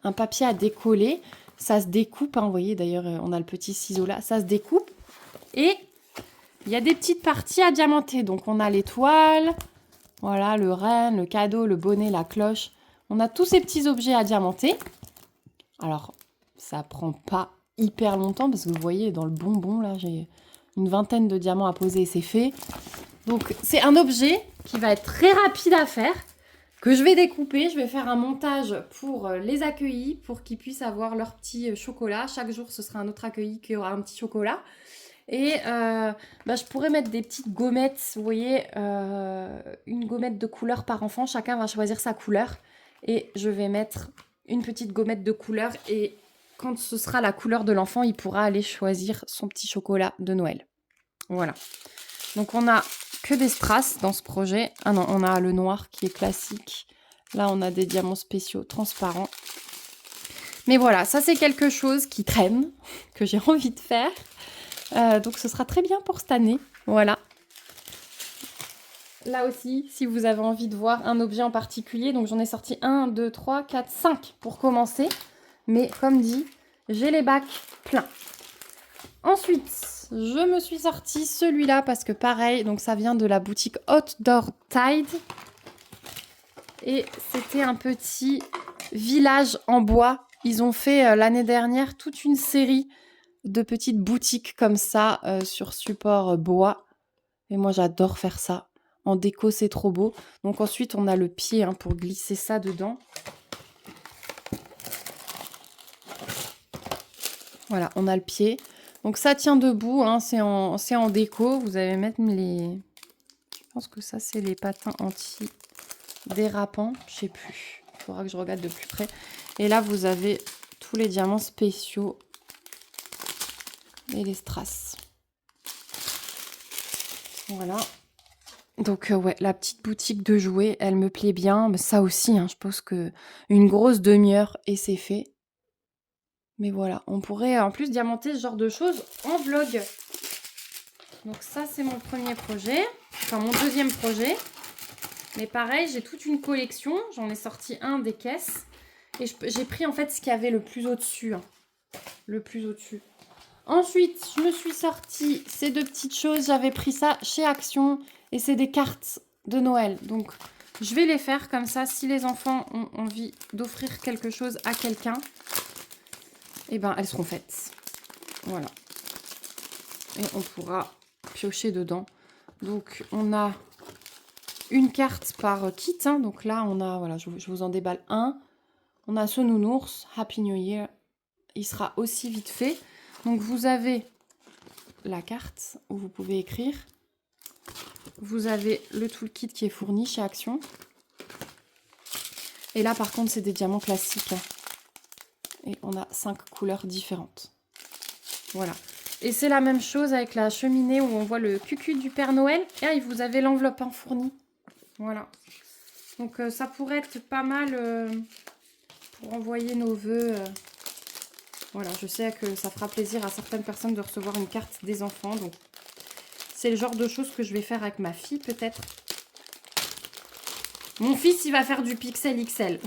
un papier à décoller. Ça se découpe. Hein, vous voyez, d'ailleurs, on a le petit ciseau là. Ça se découpe. Et il y a des petites parties à diamanter. Donc, on a l'étoile. Voilà, le renne, le cadeau, le bonnet, la cloche. On a tous ces petits objets à diamanter. Alors, ça prend pas hyper longtemps parce que vous voyez, dans le bonbon, là, j'ai une vingtaine de diamants à poser et c'est fait. Donc, c'est un objet qui va être très rapide à faire, que je vais découper. Je vais faire un montage pour les accueillis, pour qu'ils puissent avoir leur petit chocolat. Chaque jour, ce sera un autre accueilli qui aura un petit chocolat. Et je pourrais mettre des petites gommettes, vous voyez, une gommette de couleur par enfant. Chacun va choisir sa couleur. Et je vais mettre une petite gommette de couleur. Et quand ce sera la couleur de l'enfant, il pourra aller choisir son petit chocolat de Noël. Voilà. Donc on a que des strass dans ce projet. Ah non, on a le noir qui est classique. Là, on a des diamants spéciaux transparents. Mais voilà, ça c'est quelque chose qui traîne, que j'ai envie de faire. Donc ce sera très bien pour cette année. Voilà. Là aussi, si vous avez envie de voir un objet en particulier, donc j'en ai sorti 1, 2, 3, 4, 5 pour commencer. Mais comme dit, j'ai les bacs pleins. Ensuite, je me suis sorti celui-là parce que pareil, donc ça vient de la boutique Outdoor Tide. Et c'était un petit village en bois. Ils ont fait l'année dernière toute une série de petites boutiques comme ça sur support bois. Et moi, j'adore faire ça. En déco, c'est trop beau. Donc ensuite, on a le pied pour glisser ça dedans. Voilà, on a le pied. Donc ça tient debout, c'est en déco. Vous allez mettre les... Je pense que ça, c'est les patins anti-dérapants. Je sais plus. Il faudra que je regarde de plus près. Et là, vous avez tous les diamants spéciaux et les strass. Voilà. Donc ouais, la petite boutique de jouets, elle me plaît bien. Mais ça aussi, je pense que une grosse demi-heure et c'est fait. Mais voilà, on pourrait en plus diamanter ce genre de choses en vlog. Donc ça, c'est mon premier projet. Enfin, mon deuxième projet. Mais pareil, j'ai toute une collection. J'en ai sorti un des caisses. Et j'ai pris en fait ce qu'il y avait le plus au-dessus. Hein. Le plus au-dessus. Ensuite, je me suis sorti ces deux petites choses. J'avais pris ça chez Action. Et c'est des cartes de Noël. Donc, je vais les faire comme ça. Si les enfants ont envie d'offrir quelque chose à quelqu'un, eh ben, elles seront faites. Voilà. Et on pourra piocher dedans. Donc, on a une carte par kit. Hein. Donc là, on a, voilà, je vous en déballe un. On a ce nounours, Happy New Year. Il sera aussi vite fait. Donc, vous avez la carte où vous pouvez écrire. Vous avez le toolkit qui est fourni chez Action. Et là, par contre, c'est des diamants classiques. Hein. Et on a 5 couleurs différentes. Voilà. Et c'est la même chose avec la cheminée où on voit le cucu du Père Noël. Et vous avez l'enveloppe en fourni. Voilà. Donc ça pourrait être pas mal pour envoyer nos vœux. Voilà, je sais que ça fera plaisir à certaines personnes de recevoir une carte des enfants. Donc c'est le genre de choses que je vais faire avec ma fille peut-être. Mon fils, il va faire du Pixel XL.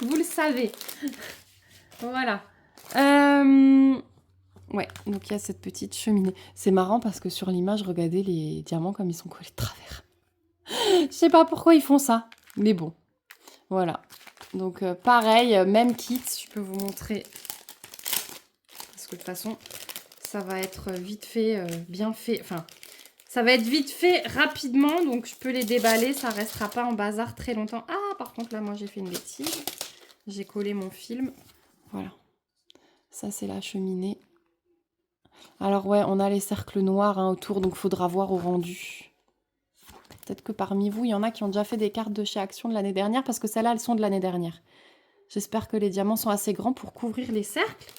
Vous le savez. Voilà. Ouais, donc il y a cette petite cheminée. C'est marrant parce que sur l'image, regardez les diamants comme ils sont collés de travers. Je sais pas pourquoi ils font ça, mais bon. Voilà. Donc pareil, même kit, je peux vous montrer. Parce que de toute façon, ça va être vite fait, bien fait. Enfin, ça va être vite fait rapidement, donc je peux les déballer. Ça restera pas en bazar très longtemps. Ah, par contre, là, moi, j'ai fait une bêtise. J'ai collé mon film. Voilà. Ça, c'est la cheminée. Alors ouais, on a les cercles noirs hein, autour, donc il faudra voir au rendu. Peut-être que parmi vous, il y en a qui ont déjà fait des cartes de chez Action de l'année dernière, parce que celles-là, elles sont de l'année dernière. J'espère que les diamants sont assez grands pour couvrir les cercles.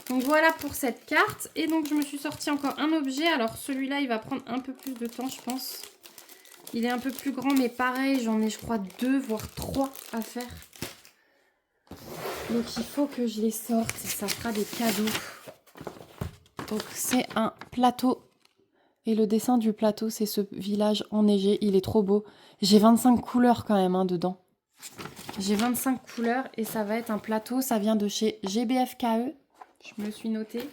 Donc voilà pour cette carte. Et donc je me suis sorti encore un objet. Alors celui-là, il va prendre un peu plus de temps, je pense. Il est un peu plus grand, mais pareil, j'en ai, je crois, 2, voire 3 à faire. Donc il faut que je les sorte. Ça fera des cadeaux. Donc c'est un plateau. Et le dessin du plateau, c'est ce village enneigé. Il est trop beau. J'ai 25 couleurs quand même hein, dedans. J'ai 25 couleurs et ça va être un plateau. Ça vient de chez GBFKE. Je me suis notée.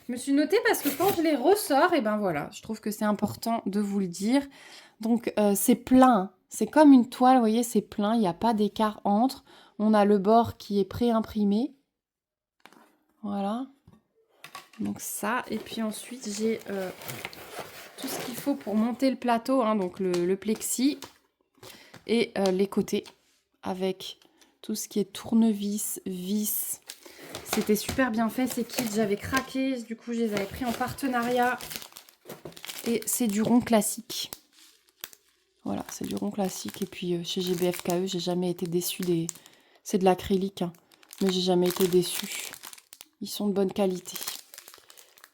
Je me suis notée parce que quand je les ressors, et ben voilà, je trouve que c'est important de vous le dire. Donc c'est plein. C'est comme une toile, vous voyez, c'est plein. Il n'y a pas d'écart entre. On a le bord qui est pré-imprimé. Voilà. Donc ça. Et puis ensuite, j'ai tout ce qu'il faut pour monter le plateau. Hein, donc le plexi. Et les côtés. Avec tout ce qui est tournevis, vis. C'était super bien fait ces kits. J'avais craqué. Du coup, je les avais pris en partenariat. Et c'est du rond classique. Voilà, c'est du rond classique. Et puis chez GBFKE, j'ai jamais été déçue des... C'est de l'acrylique, hein, mais j'ai jamais été déçue. Ils sont de bonne qualité.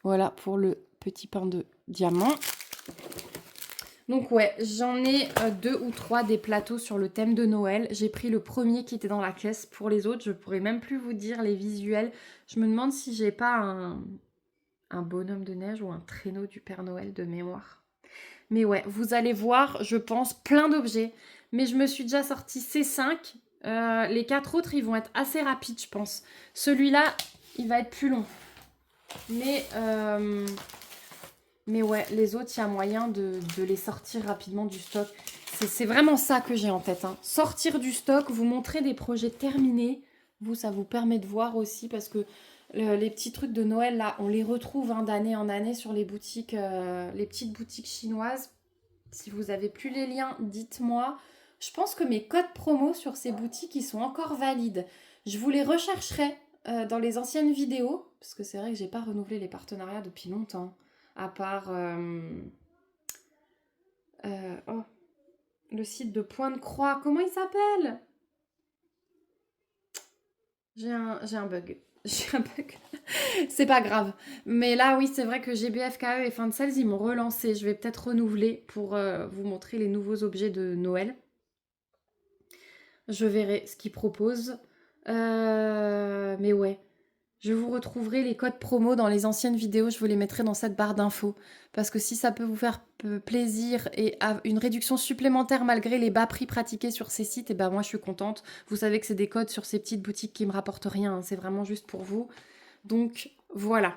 Voilà pour le petit pain de diamant. Donc ouais, j'en ai 2 ou 3 des plateaux sur le thème de Noël. J'ai pris le premier qui était dans la caisse. Pour les autres, je pourrais même plus vous dire les visuels. Je me demande si j'ai pas un bonhomme de neige ou un traîneau du Père Noël de mémoire. Mais ouais, vous allez voir, je pense, plein d'objets. Mais je me suis déjà sorti ces 5. Les 4 autres, ils vont être assez rapides, je pense. Celui-là, il va être plus long. Mais ouais, les autres, il y a moyen de les sortir rapidement du stock. C'est vraiment ça que j'ai en tête. Hein. Sortir du stock, vous montrer des projets terminés. Vous, ça vous permet de voir aussi parce que les petits trucs de Noël, là, on les retrouve hein, d'année en année sur les boutiques, les petites boutiques chinoises. Si vous n'avez plus les liens, dites-moi. Je pense que mes codes promo sur ces boutiques, ils sont encore valides. Je vous les rechercherai dans les anciennes vidéos, parce que c'est vrai que j'ai pas renouvelé les partenariats depuis longtemps, à part le site de Point de Croix. Comment il s'appelle? J'ai un bug. J'ai un bug. C'est pas grave. Mais là, oui, c'est vrai que GBFKE et Fin de Sales, ils m'ont relancé. Je vais peut-être renouveler pour vous montrer les nouveaux objets de Noël. Je verrai ce qu'ils proposent. Mais ouais. Je vous retrouverai les codes promo dans les anciennes vidéos, je vous les mettrai dans cette barre d'infos. Parce que si ça peut vous faire plaisir et une réduction supplémentaire malgré les bas prix pratiqués sur ces sites, et ben moi je suis contente. Vous savez que c'est des codes sur ces petites boutiques qui me rapportent rien, hein, c'est vraiment juste pour vous. Donc voilà.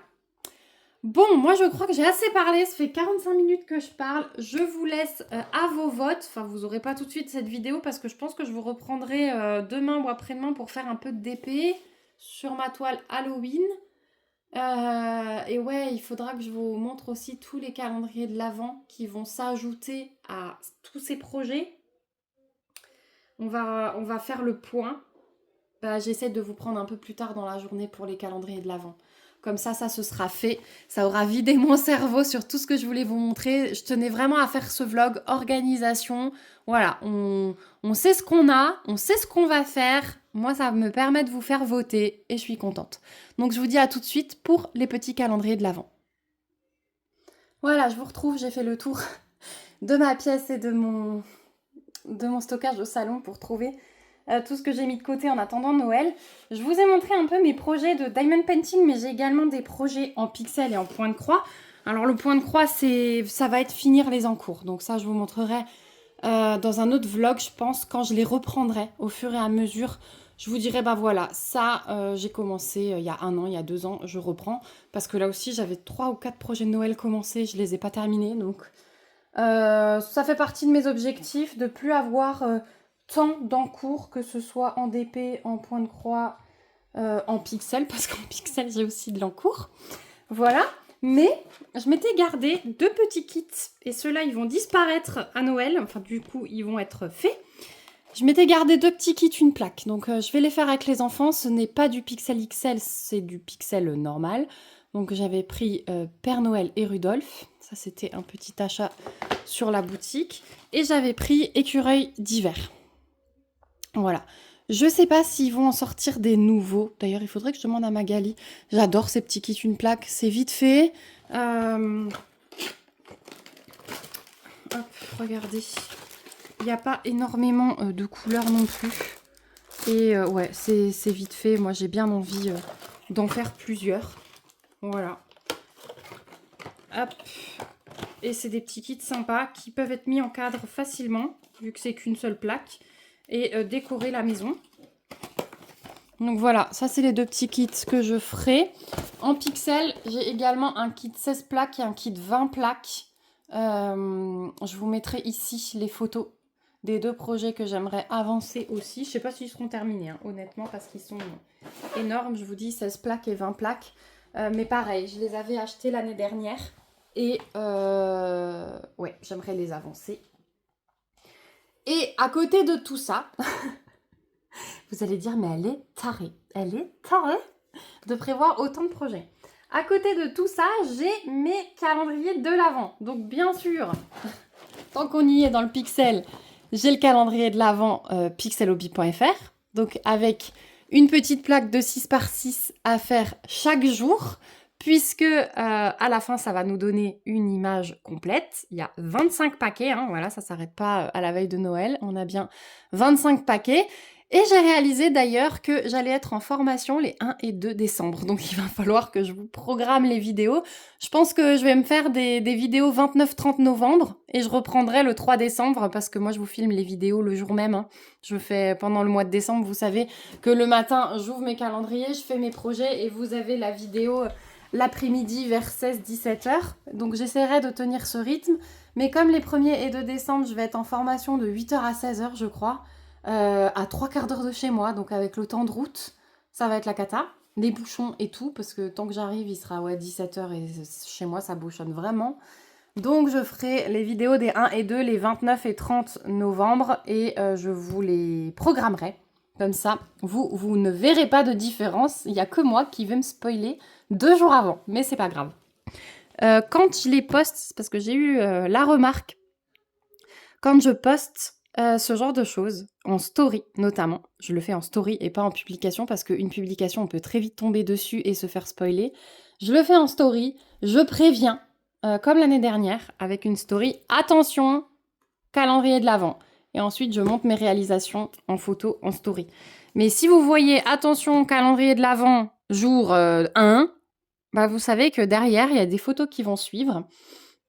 Bon, moi je crois que j'ai assez parlé, ça fait 45 minutes que je parle. Je vous laisse à vos votes. Enfin, vous n'aurez pas tout de suite cette vidéo parce que je pense que je vous reprendrai demain ou après-demain pour faire un peu de DP sur ma toile Halloween. Et ouais, il faudra que je vous montre aussi tous les calendriers de l'Avent qui vont s'ajouter à tous ces projets. On va faire le point. J'essaie de vous prendre un peu plus tard dans la journée pour les calendriers de l'Avent. Comme ça se sera fait. Ça aura vidé mon cerveau sur tout ce que je voulais vous montrer. Je tenais vraiment à faire ce vlog organisation. Voilà, on sait ce qu'on a, on sait ce qu'on va faire. Moi, ça me permet de vous faire voter et je suis contente. Donc, je vous dis à tout de suite pour les petits calendriers de l'Avent. Voilà, je vous retrouve. J'ai fait le tour de ma pièce et de mon stockage au salon pour trouver tout ce que j'ai mis de côté en attendant Noël. Je vous ai montré un peu mes projets de diamond painting, mais j'ai également des projets en pixels et en point de croix. Alors le point de croix, ça va être finir les encours. Donc ça, je vous montrerai dans un autre vlog, je pense, quand je les reprendrai au fur et à mesure. Je vous dirai, bah voilà, ça, j'ai commencé il y a 1 an, il y a 2 ans, je reprends. Parce que là aussi, j'avais 3 ou 4 projets de Noël commencés, je les ai pas terminés. Donc ça fait partie de mes objectifs, de plus avoir tant d'encours, que ce soit en DP, en point de croix, en pixels, parce qu'en pixels j'ai aussi de l'encours. Voilà, mais je m'étais gardé 2 petits kits, et ceux-là ils vont disparaître à Noël, enfin du coup ils vont être faits. Je m'étais gardé 2 petits kits, une plaque, donc je vais les faire avec les enfants. Ce n'est pas du pixel XL, c'est du pixel normal. Donc j'avais pris Père Noël et Rudolph, ça c'était un petit achat sur la boutique, et j'avais pris Écureuil d'hiver. Voilà. Je sais pas s'ils vont en sortir des nouveaux. D'ailleurs, il faudrait que je demande à Magali. J'adore ces petits kits, une plaque. C'est vite fait. Hop, regardez. Il n'y a pas énormément de couleurs non plus. Et ouais, c'est vite fait. Moi, j'ai bien envie d'en faire plusieurs. Voilà. Hop. Et c'est des petits kits sympas qui peuvent être mis en cadre facilement, vu que c'est qu'une seule plaque. Et décorer la maison. Donc voilà, ça c'est les 2 petits kits que je ferai. En pixels, j'ai également un kit 16 plaques et un kit 20 plaques. Je vous mettrai ici les photos des 2 projets que j'aimerais avancer aussi. Je ne sais pas s'ils seront terminés, hein, honnêtement, parce qu'ils sont énormes. Je vous dis 16 plaques et 20 plaques. Mais pareil, je les avais achetés l'année dernière. Et ouais, j'aimerais les avancer. Et à côté de tout ça, vous allez dire, mais elle est tarée. Elle est tarée de prévoir autant de projets. À côté de tout ça, j'ai mes calendriers de l'Avent. Donc bien sûr, tant qu'on y est dans le pixel, j'ai le calendrier de l'Avent pixelhobby.fr. Donc avec une petite plaque de 6 par 6 à faire chaque jour. Puisque à la fin, ça va nous donner une image complète. Il y a 25 paquets, hein, voilà, ça ne s'arrête pas à la veille de Noël. On a bien 25 paquets. Et j'ai réalisé d'ailleurs que j'allais être en formation les 1 et 2 décembre. Donc il va falloir que je vous programme les vidéos. Je pense que je vais me faire des vidéos 29-30 novembre. Et je reprendrai le 3 décembre parce que moi je vous filme les vidéos le jour même. Hein. Je fais pendant le mois de décembre. Vous savez que le matin, j'ouvre mes calendriers, je fais mes projets et vous avez la vidéo l'après-midi vers 16-17 heures. Donc j'essaierai de tenir ce rythme. Mais comme les 1er et 2 décembre, je vais être en formation de 8h à 16h, je crois, à 3/4 d'heure de chez moi. Donc avec le temps de route, ça va être la cata. Les bouchons et tout, parce que tant que j'arrive, il sera 17h et chez moi, ça bouchonne vraiment. Donc je ferai les vidéos des 1 et 2 les 29 et 30 novembre et je vous les programmerai. Comme ça, vous ne verrez pas de différence. Il n'y a que moi qui vais me spoiler 2 jours avant, mais c'est pas grave. Quand je les poste, parce que j'ai eu la remarque, quand je poste ce genre de choses, en story notamment, je le fais en story et pas en publication, parce qu'une publication, on peut très vite tomber dessus et se faire spoiler. Je le fais en story, je préviens, comme l'année dernière, avec une story, attention, calendrier de l'Avent. Et ensuite, je monte mes réalisations en photo, en story. Mais si vous voyez, attention, calendrier de l'Avent, jour 1, bah vous savez que derrière, il y a des photos qui vont suivre.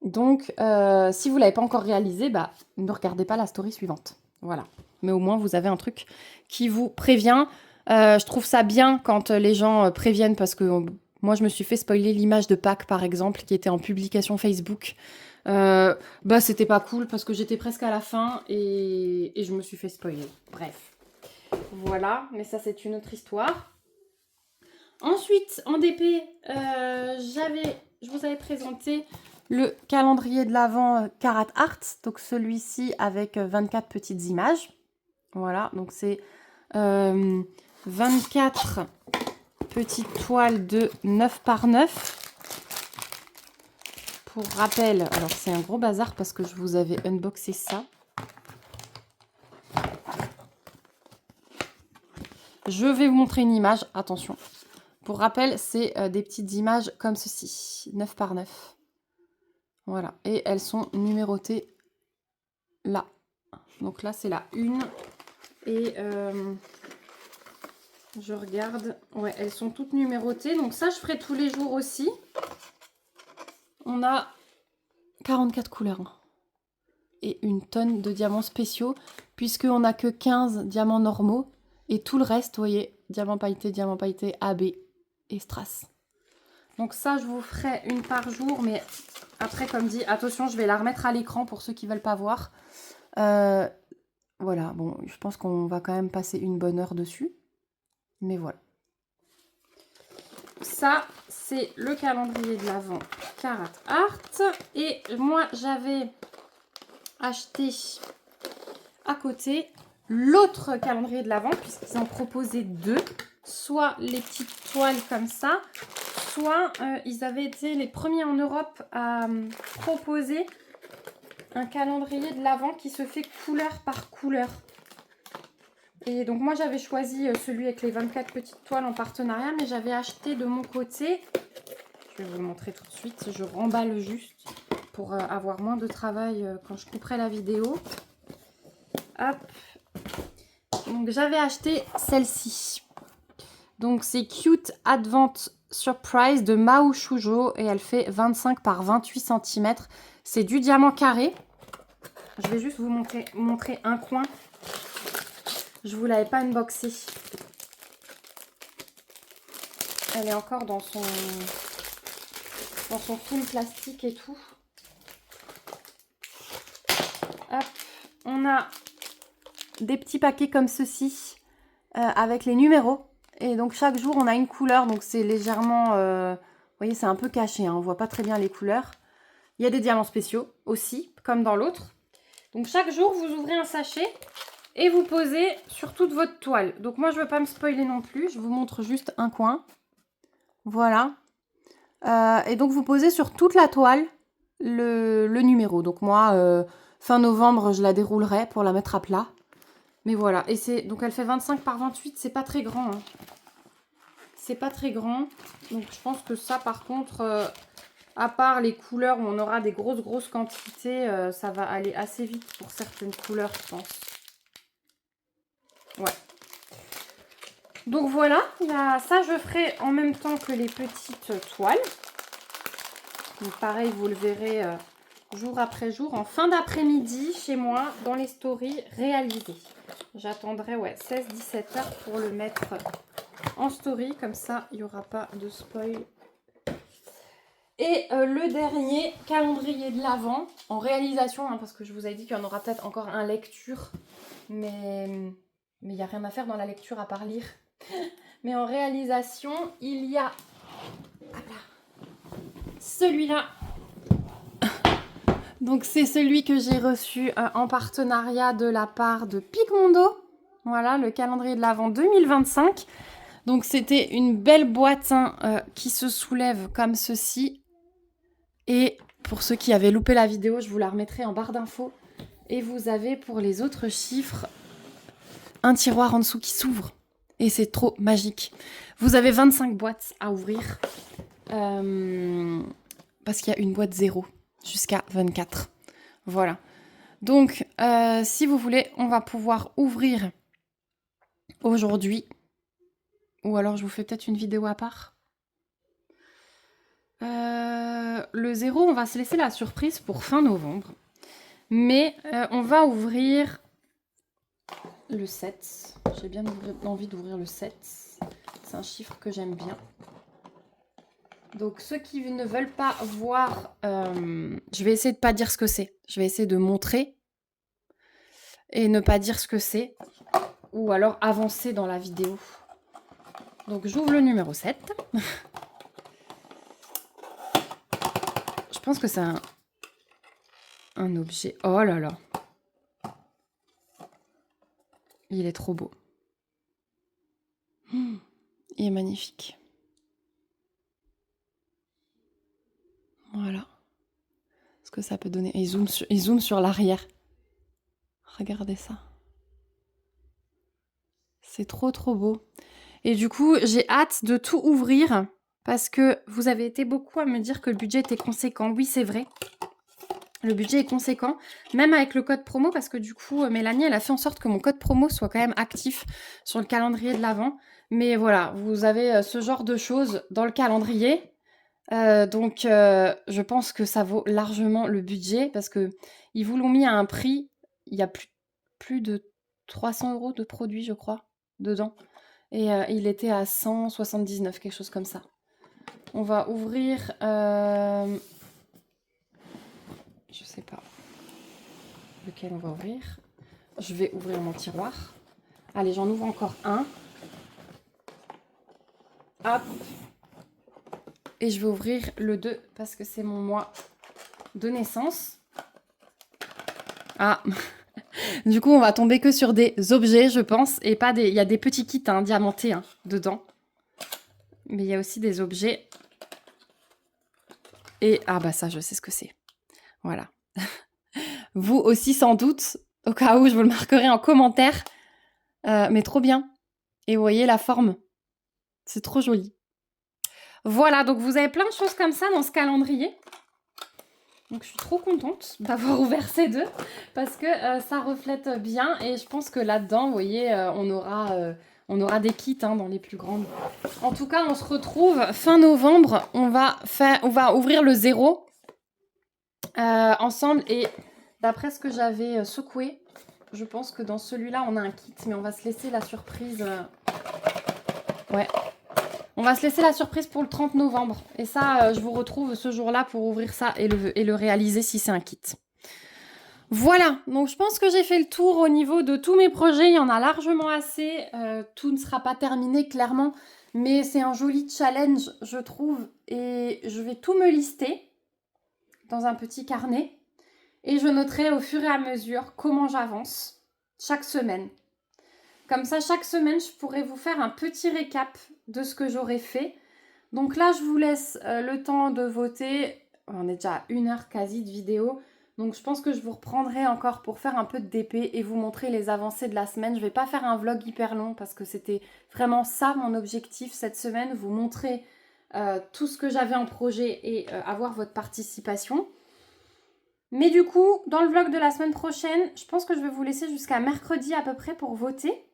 Donc, si vous ne l'avez pas encore réalisé, bah, ne regardez pas la story suivante. Voilà. Mais au moins, vous avez un truc qui vous prévient. Je trouve ça bien quand les gens préviennent parce que moi, je me suis fait spoiler l'image de Pâques, par exemple, qui était en publication Facebook. Bah, c'était pas cool parce que j'étais presque à la fin et je me suis fait spoiler. Bref. Voilà, mais ça, c'est une autre histoire. Ensuite, en DP, je vous avais présenté le calendrier de l'Avent Karat Art, donc celui-ci avec 24 petites images. Voilà, donc c'est 24 petites toiles de 9 par 9. Pour rappel, alors c'est un gros bazar parce que je vous avais unboxé ça. Je vais vous montrer une image, attention. Pour rappel, c'est des petites images comme ceci, 9 par 9. Voilà, et elles sont numérotées là. Donc là, c'est la 1. Et je regarde, ouais, elles sont toutes numérotées. Donc ça, je ferai tous les jours aussi. On a 44 couleurs. Et une tonne de diamants spéciaux, puisqu'on n'a que 15 diamants normaux. Et tout le reste, vous voyez, diamant pailleté, AB et strass. Donc ça, je vous ferai une par jour, mais après, comme dit, attention, je vais la remettre à l'écran pour ceux qui ne veulent pas voir. Voilà, bon, je pense qu'on va quand même passer une bonne heure dessus. Mais voilà. Ça, c'est le calendrier de l'Avent Karat Art. Et moi, j'avais acheté à côté l'autre calendrier de l'Avent, puisqu'ils en proposaient 2. Soit les petites toiles comme ça, soit ils avaient été les premiers en Europe à proposer un calendrier de l'Avent qui se fait couleur par couleur. Et donc moi j'avais choisi celui avec les 24 petites toiles en partenariat, mais j'avais acheté de mon côté, je vais vous le montrer tout de suite, je remballe juste pour avoir moins de travail quand je couperai la vidéo. Hop. Donc j'avais acheté celle-ci. Donc c'est Cute Advent Surprise de Mao Shujo et elle fait 25 par 28 cm. C'est du diamant carré. Je vais juste vous montrer un coin. Je vous l'avais pas unboxé. Elle est encore dans son film plastique et tout. Hop. On a des petits paquets comme ceci avec les numéros. Et donc chaque jour on a une couleur. Donc c'est légèrement... vous voyez, c'est un peu caché. Hein, on voit pas très bien les couleurs. Il y a des diamants spéciaux aussi, comme dans l'autre. Donc chaque jour vous ouvrez un sachet. Et vous posez sur toute votre toile. Donc moi, je ne veux pas me spoiler non plus. Je vous montre juste un coin. Voilà. Et donc, vous posez sur toute la toile le numéro. Donc moi, fin novembre, je la déroulerai pour la mettre à plat. Mais voilà. Et c'est donc, elle fait 25 par 28. C'est pas très grand. Hein. C'est pas très grand. Donc, je pense que ça, par contre, à part les couleurs où on aura des grosses quantités, ça va aller assez vite pour certaines couleurs, je pense. Ouais. Donc voilà, ça je ferai en même temps que les petites toiles. Donc pareil, vous le verrez jour après jour, en fin d'après-midi chez moi, dans les stories réalisées. J'attendrai 16-17 heures pour le mettre en story, comme ça il n'y aura pas de spoil. Et le dernier calendrier de l'Avent, en réalisation, hein, parce que je vous avais dit qu'il y en aura peut-être encore un lecture, mais il n'y a rien à faire dans la lecture à part lire. Mais en réalisation, il y a celui-là. Donc c'est celui que j'ai reçu en partenariat de la part de Picmondo. Voilà, le calendrier de l'Avent 2025. Donc c'était une belle boîte qui se soulève comme ceci. Et pour ceux qui avaient loupé la vidéo, je vous la remettrai en barre d'infos. Et vous avez pour les autres chiffres un tiroir en dessous qui s'ouvre. Et c'est trop magique. Vous avez 25 boîtes à ouvrir. Parce qu'il y a une boîte 0 jusqu'à 24. Voilà. Donc, si vous voulez, on va pouvoir ouvrir aujourd'hui. Ou alors, je vous fais peut-être une vidéo à part. Le 0, on va se laisser la surprise pour fin novembre. Mais on va ouvrir le 7. J'ai bien envie d'ouvrir le 7. C'est un chiffre que j'aime bien. Donc, ceux qui ne veulent pas voir, je vais essayer de ne pas dire ce que c'est. Je vais essayer de montrer et ne pas dire ce que c'est. Ou alors avancer dans la vidéo. Donc, j'ouvre le numéro 7. Je pense que c'est un objet. Oh là là. Il est trop beau. Il est magnifique. Voilà. Ce que ça peut donner. Et il zoome sur l'arrière. Regardez ça. C'est trop trop beau. Et du coup, j'ai hâte de tout ouvrir parce que vous avez été beaucoup à me dire que le budget était conséquent. Oui, c'est vrai. Le budget est conséquent, même avec le code promo, parce que du coup, Mélanie, elle a fait en sorte que mon code promo soit quand même actif sur le calendrier de l'Avent. Mais voilà, vous avez ce genre de choses dans le calendrier. Donc, je pense que ça vaut largement le budget, parce que ils vous l'ont mis à un prix, il y a plus de 300 € de produits, je crois, dedans. Et il était à 179, quelque chose comme ça. On va ouvrir... je sais pas lequel on va ouvrir. Je vais ouvrir mon tiroir. Allez, j'en ouvre encore un. Hop. Et je vais ouvrir le 2 parce que c'est mon mois de naissance. Ah. Du coup, on va tomber que sur des objets, je pense. Et pas des... Il y a des petits kits diamantés dedans. Mais il y a aussi des objets. Et... Ah bah ça, je sais ce que c'est. Voilà. Vous aussi, sans doute. Au cas où, je vous le marquerai en commentaire. Mais trop bien. Et vous voyez la forme. C'est trop joli. Voilà, donc vous avez plein de choses comme ça dans ce calendrier. Donc je suis trop contente d'avoir ouvert ces deux parce que ça reflète bien et je pense que là-dedans, vous voyez, on aura des kits dans les plus grandes. En tout cas, on se retrouve fin novembre. On va ouvrir le 0 ensemble et d'après ce que j'avais secoué, je pense que dans celui-là, on a un kit, mais on va se laisser la surprise. Ouais. On va se laisser la surprise pour le 30 novembre. Et ça, je vous retrouve ce jour-là pour ouvrir ça et le réaliser si c'est un kit. Voilà, donc je pense que j'ai fait le tour au niveau de tous mes projets. Il y en a largement assez. Tout ne sera pas terminé, clairement. Mais c'est un joli challenge, je trouve. Et je vais tout me lister dans un petit carnet. Et je noterai au fur et à mesure comment j'avance chaque semaine. Comme ça, chaque semaine, je pourrais vous faire un petit récap de ce que j'aurais fait. Donc là, je vous laisse le temps de voter. On est déjà à 1 heure quasi de vidéo. Donc je pense que je vous reprendrai encore pour faire un peu de DP et vous montrer les avancées de la semaine. Je ne vais pas faire un vlog hyper long parce que c'était vraiment ça mon objectif cette semaine. Vous montrer tout ce que j'avais en projet et avoir votre participation. Mais du coup, dans le vlog de la semaine prochaine, je pense que je vais vous laisser jusqu'à mercredi à peu près pour voter.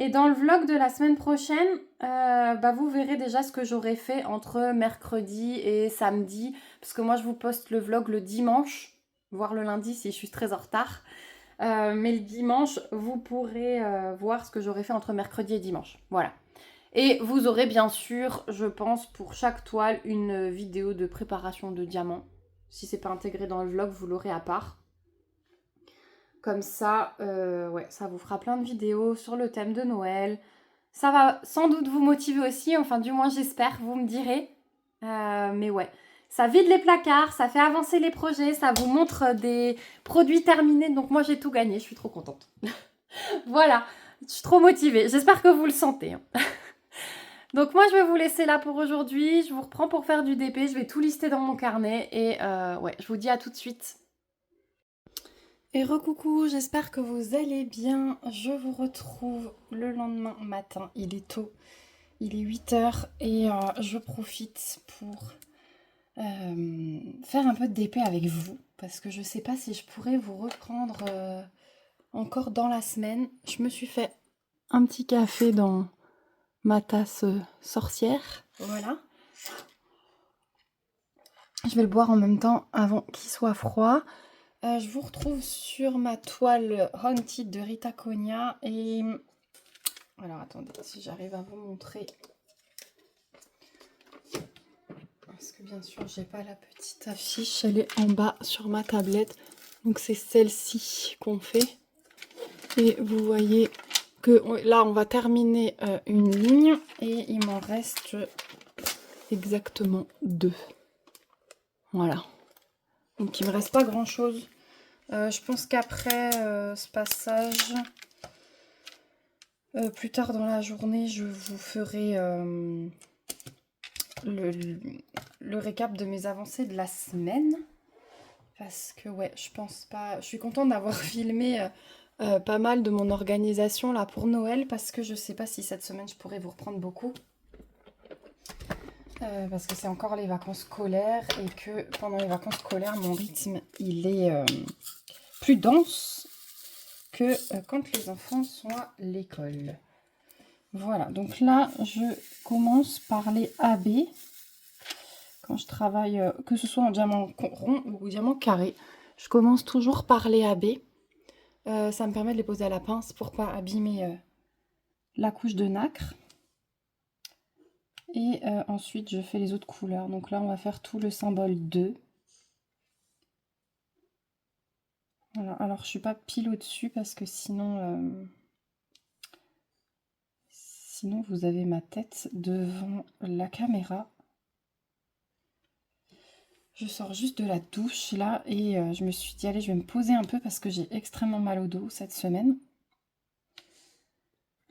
Et dans le vlog de la semaine prochaine, vous verrez déjà ce que j'aurai fait entre mercredi et samedi. Parce que moi, je vous poste le vlog le dimanche, voire le lundi si je suis très en retard. Mais le dimanche, vous pourrez voir ce que j'aurai fait entre mercredi et dimanche. Voilà. Et vous aurez bien sûr, je pense, pour chaque toile, une vidéo de préparation de diamants. Si c'est pas intégré dans le vlog, vous l'aurez à part. Comme ça, ça vous fera plein de vidéos sur le thème de Noël. Ça va sans doute vous motiver aussi, enfin du moins j'espère, vous me direz. Mais ouais, ça vide les placards, ça fait avancer les projets, ça vous montre des produits terminés. Donc moi j'ai tout gagné, je suis trop contente. Voilà, je suis trop motivée, j'espère que vous le sentez. Donc moi je vais vous laisser là pour aujourd'hui, je vous reprends pour faire du DP, je vais tout lister dans mon carnet et je vous dis à tout de suite. Et recoucou, j'espère que vous allez bien. Je vous retrouve le lendemain matin. Il est tôt, il est 8 h et je profite pour faire un peu de DP avec vous. parce que je sais pas si je pourrais vous reprendre encore dans la semaine. Je me suis fait un petit café dans ma tasse sorcière. Voilà. Je vais le boire en même temps avant qu'il soit froid. Je vous retrouve sur ma toile Haunted de Rita Cogna. Et alors attendez, si j'arrive à vous montrer. Parce que bien sûr, j'ai pas la petite affiche. Elle est en bas sur ma tablette. Donc c'est celle-ci qu'on fait. Et vous voyez que là, on va terminer une ligne. Et il m'en reste exactement 2. Voilà. Donc il me reste pas grand-chose. Je pense qu'après ce passage, plus tard dans la journée, je vous ferai le récap de mes avancées de la semaine. Parce que ouais, je pense pas... Je suis contente d'avoir filmé pas mal de mon organisation là pour Noël. Parce que je sais pas si cette semaine je pourrais vous reprendre beaucoup. Parce que c'est encore les vacances scolaires. Et que pendant les vacances scolaires, mon rythme, il est plus dense que quand les enfants sont à l'école. Voilà, donc là, je commence par les AB. Quand je travaille, que ce soit en diamant rond ou diamant carré, je commence toujours par les AB. Ça me permet de les poser à la pince pour pas abîmer la couche de nacre. Et ensuite, je fais les autres couleurs. Donc là, on va faire tout le symbole 2. Voilà, alors je suis pas pile au-dessus parce que sinon... Sinon, vous avez ma tête devant la caméra. Je sors juste de la douche là et je me suis dit, allez, je vais me poser un peu parce que j'ai extrêmement mal au dos cette semaine.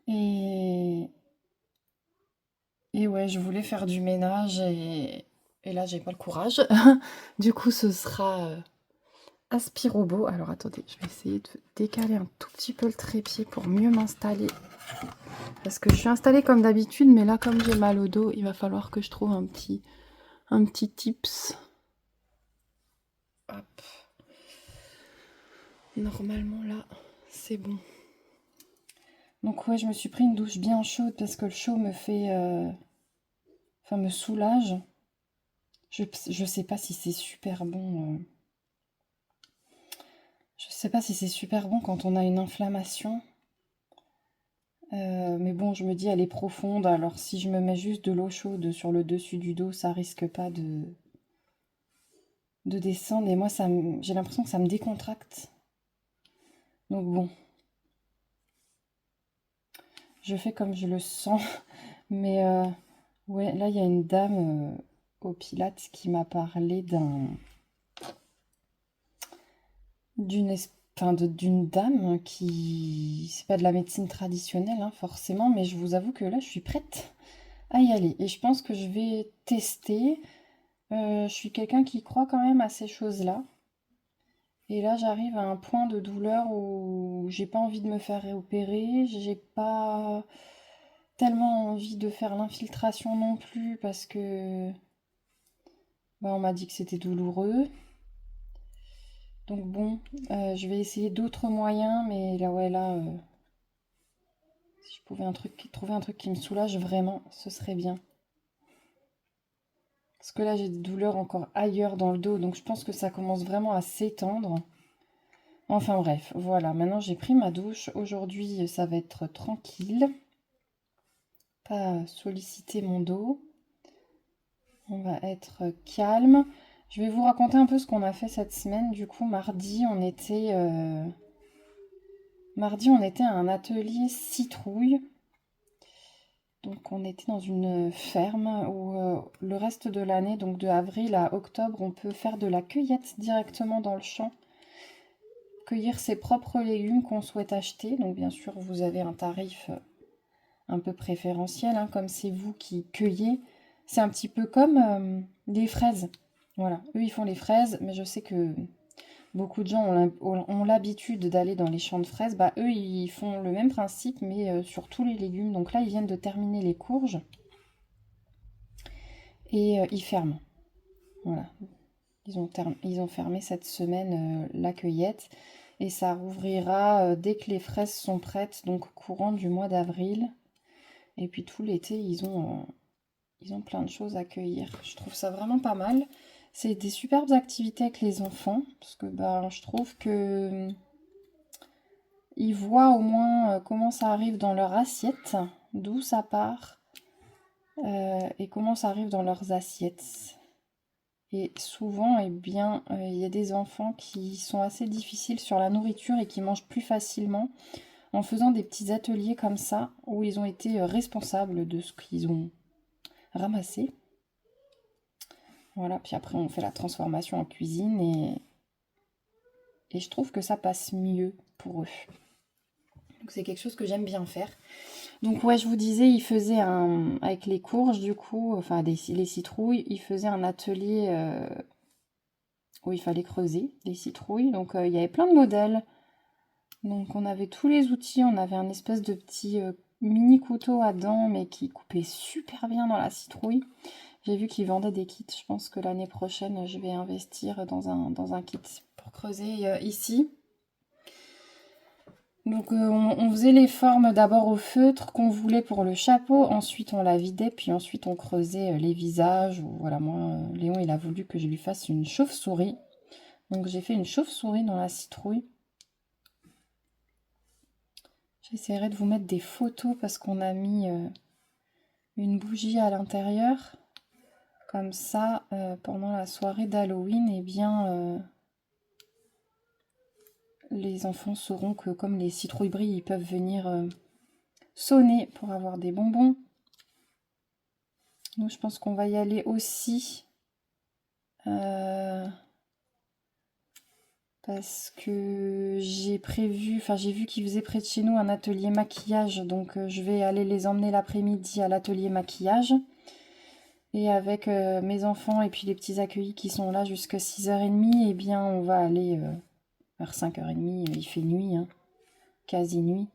Et ouais, je voulais faire du ménage et là, j'ai pas le courage. Du coup, ce sera Aspirobo. Alors, attendez, je vais essayer de décaler un tout petit peu le trépied pour mieux m'installer. Parce que je suis installée comme d'habitude, mais là, comme j'ai mal au dos, il va falloir que je trouve un petit tips. Hop. Normalement, là, c'est bon. Donc ouais, je me suis pris une douche bien chaude parce que le chaud me fait... Enfin, me soulage. Je sais pas si c'est super bon. Je sais pas si c'est super bon quand on a une inflammation. Mais bon, je me dis, elle est profonde. Alors, si je me mets juste de l'eau chaude sur le dessus du dos, ça risque pas de descendre. Et moi, j'ai l'impression que ça me décontracte. Donc bon. Je fais comme je le sens. Mais ouais, là, il y a une dame au Pilates qui m'a parlé d'une dame qui... C'est pas de la médecine traditionnelle, hein, forcément, mais je vous avoue que là, je suis prête à y aller. Et je pense que je vais tester. Je suis quelqu'un qui croit quand même à ces choses-là. Et là, j'arrive à un point de douleur où j'ai pas envie de me faire réopérer. J'ai pas tellement envie de faire l'infiltration non plus parce que bah, on m'a dit que c'était douloureux. Donc bon, je vais essayer d'autres moyens, mais là, ouais, là, si je pouvais trouver un truc qui me soulage vraiment, ce serait bien. Parce que là, j'ai des douleurs encore ailleurs dans le dos, donc je pense que ça commence vraiment à s'étendre. Enfin bref, voilà, maintenant j'ai pris ma douche. Aujourd'hui, ça va être tranquille. Pas solliciter mon dos. On va être calme. Je vais vous raconter un peu ce qu'on a fait cette semaine. Du coup, mardi, on était à un atelier citrouille. Donc, on était dans une ferme où le reste de l'année, donc de avril à octobre, on peut faire de la cueillette directement dans le champ. Cueillir ses propres légumes qu'on souhaite acheter. Donc, bien sûr, vous avez un tarif un peu préférentiel, hein, comme c'est vous qui cueillez. C'est un petit peu comme les fraises. Voilà, eux ils font les fraises, mais je sais que beaucoup de gens ont l'habitude d'aller dans les champs de fraises. Bah eux ils font le même principe, mais sur tous les légumes. Donc là ils viennent de terminer les courges et ils ferment. Voilà, Ils ont fermé cette semaine la cueillette et ça rouvrira dès que les fraises sont prêtes, donc courant du mois d'avril. Et puis tout l'été, ils ont plein de choses à cueillir. Je trouve ça vraiment pas mal. C'est des superbes activités avec les enfants, parce que je trouve que ils voient au moins comment ça arrive dans leur assiette, d'où ça part, et comment ça arrive dans leurs assiettes. Et souvent, eh bien, il y a des enfants qui sont assez difficiles sur la nourriture et qui mangent plus facilement en faisant des petits ateliers comme ça, où ils ont été responsables de ce qu'ils ont ramassé. Voilà, puis après on fait la transformation en cuisine et je trouve que ça passe mieux pour eux. Donc c'est quelque chose que j'aime bien faire. Donc ouais, je vous disais, il faisait avec les courges du coup, enfin les citrouilles, il faisait un atelier où il fallait creuser les citrouilles. Donc il y avait plein de modèles. Donc on avait tous les outils, on avait un espèce de petit mini couteau à dents mais qui coupait super bien dans la citrouille. J'ai vu qu'ils vendaient des kits. Je pense que l'année prochaine, je vais investir dans un kit pour creuser ici. Donc on faisait les formes d'abord au feutre qu'on voulait pour le chapeau. Ensuite on la vidait. Puis ensuite on creusait les visages. Voilà, moi, Léon, il a voulu que je lui fasse une chauve-souris. Donc j'ai fait une chauve-souris dans la citrouille. J'essaierai de vous mettre des photos parce qu'on a mis une bougie à l'intérieur. Comme ça, pendant la soirée d'Halloween, eh bien, les enfants sauront que comme les citrouilles brillent, ils peuvent venir sonner pour avoir des bonbons. Nous, je pense qu'on va y aller aussi. Parce que j'ai vu qu'ils faisaient près de chez nous un atelier maquillage. Donc, je vais aller les emmener l'après-midi à l'atelier maquillage. Et avec mes enfants et puis les petits accueillis qui sont là jusqu'à 6h30, eh bien, on va aller vers 5h30. Il fait nuit, hein, quasi nuit.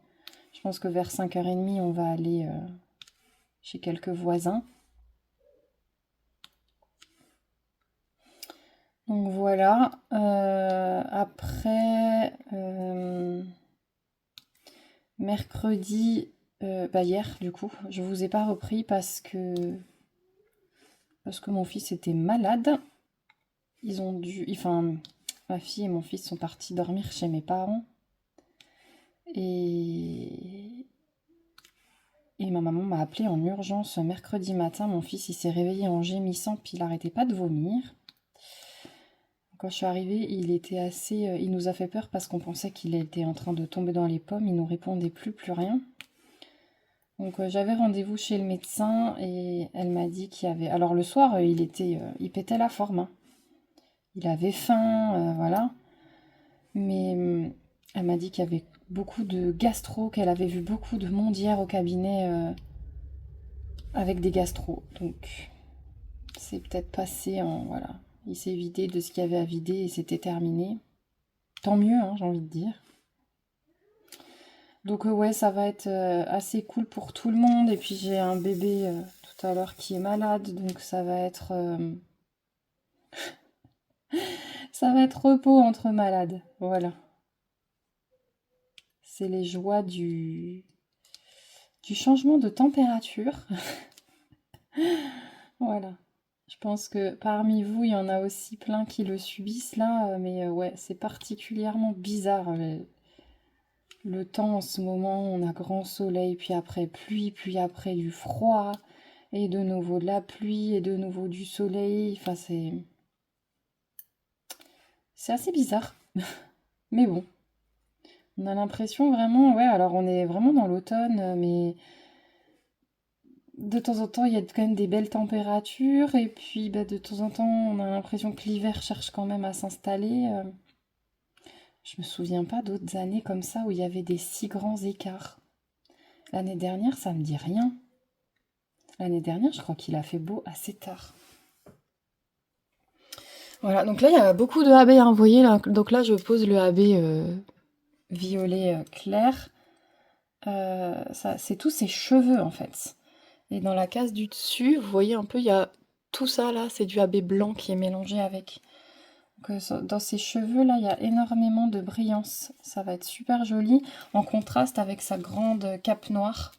Je pense que vers 5h30, on va aller chez quelques voisins. Donc voilà. Après, mercredi, hier du coup, je vous ai pas repris parce que mon fils était malade. Ma fille et mon fils sont partis dormir chez mes parents. Et ma maman m'a appelé en urgence mercredi matin. Mon fils, il s'est réveillé en gémissant, puis il n'arrêtait pas de vomir. Quand je suis arrivée, il nous a fait peur parce qu'on pensait qu'il était en train de tomber dans les pommes. Il nous répondait plus rien. Donc j'avais rendez-vous chez le médecin et elle m'a dit qu'il y avait... Alors le soir, il pétait la forme, hein. Il avait faim, voilà. Mais elle m'a dit qu'il y avait beaucoup de gastro, qu'elle avait vu beaucoup de monde hier au cabinet avec des gastro. Donc c'est peut-être passé en... Voilà. Il s'est vidé de ce qu'il y avait à vider et c'était terminé. Tant mieux, hein, j'ai envie de dire. Donc ouais, ça va être assez cool pour tout le monde. Et puis j'ai un bébé tout à l'heure qui est malade, donc ça va être ça va être repos entre malades. Voilà. C'est les joies du changement de température. Voilà. Je pense que parmi vous, il y en a aussi plein qui le subissent là, mais ouais, c'est particulièrement bizarre. Le temps en ce moment, on a grand soleil, puis après pluie, puis après du froid, et de nouveau de la pluie, et de nouveau du soleil. Enfin, c'est assez bizarre. Mais bon, on a l'impression vraiment, ouais, alors on est vraiment dans l'automne, mais de temps en temps, il y a quand même des belles températures, et puis de temps en temps, on a l'impression que l'hiver cherche quand même à s'installer. Je me souviens pas d'autres années comme ça où il y avait des si grands écarts. L'année dernière, ça me dit rien. L'année dernière, je crois qu'il a fait beau assez tard. Voilà, donc là, il y a beaucoup de AB à envoyer. Là. Donc là, je pose le AB violet clair. C'est tous ses cheveux, en fait. Et dans la case du dessus, vous voyez un peu, il y a tout ça, là, c'est du AB blanc qui est mélangé avec. Dans ses cheveux, là, il y a énormément de brillance. Ça va être super joli, en contraste avec sa grande cape noire.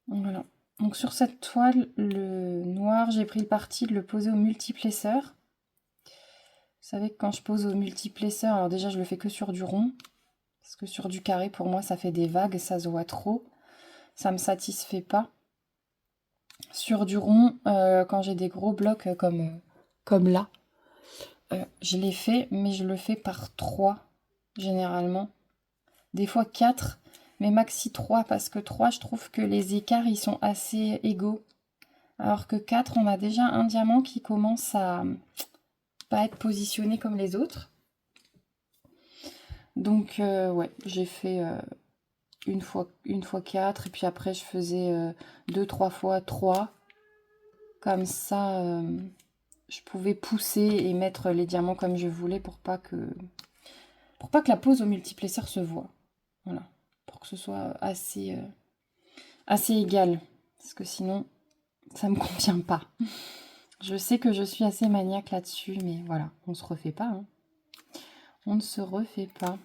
Voilà. Donc sur cette toile, le noir, j'ai pris le parti de le poser au multiplesseur. Vous savez que quand je pose au multiplesseur, alors déjà, je le fais que sur du rond. Parce que sur du carré, pour moi, ça fait des vagues, ça se voit trop. Ça me satisfait pas. Sur du rond, quand j'ai des gros blocs comme là, je l'ai fait, mais je le fais par 3, généralement. Des fois 4, mais maxi 3, parce que 3, je trouve que les écarts, ils sont assez égaux. Alors que 4, on a déjà un diamant qui commence à pas être positionné comme les autres. Donc, ouais, j'ai fait une fois 4, et puis après, je faisais 2-3 fois 3. Comme ça, je pouvais pousser et mettre les diamants comme je voulais pour pas que la pose au multiplesseur se voit. Voilà. Pour que ce soit assez égal. Parce que sinon, ça me convient pas. Je sais que je suis assez maniaque là-dessus, mais voilà, on se refait pas. Hein. On ne se refait pas.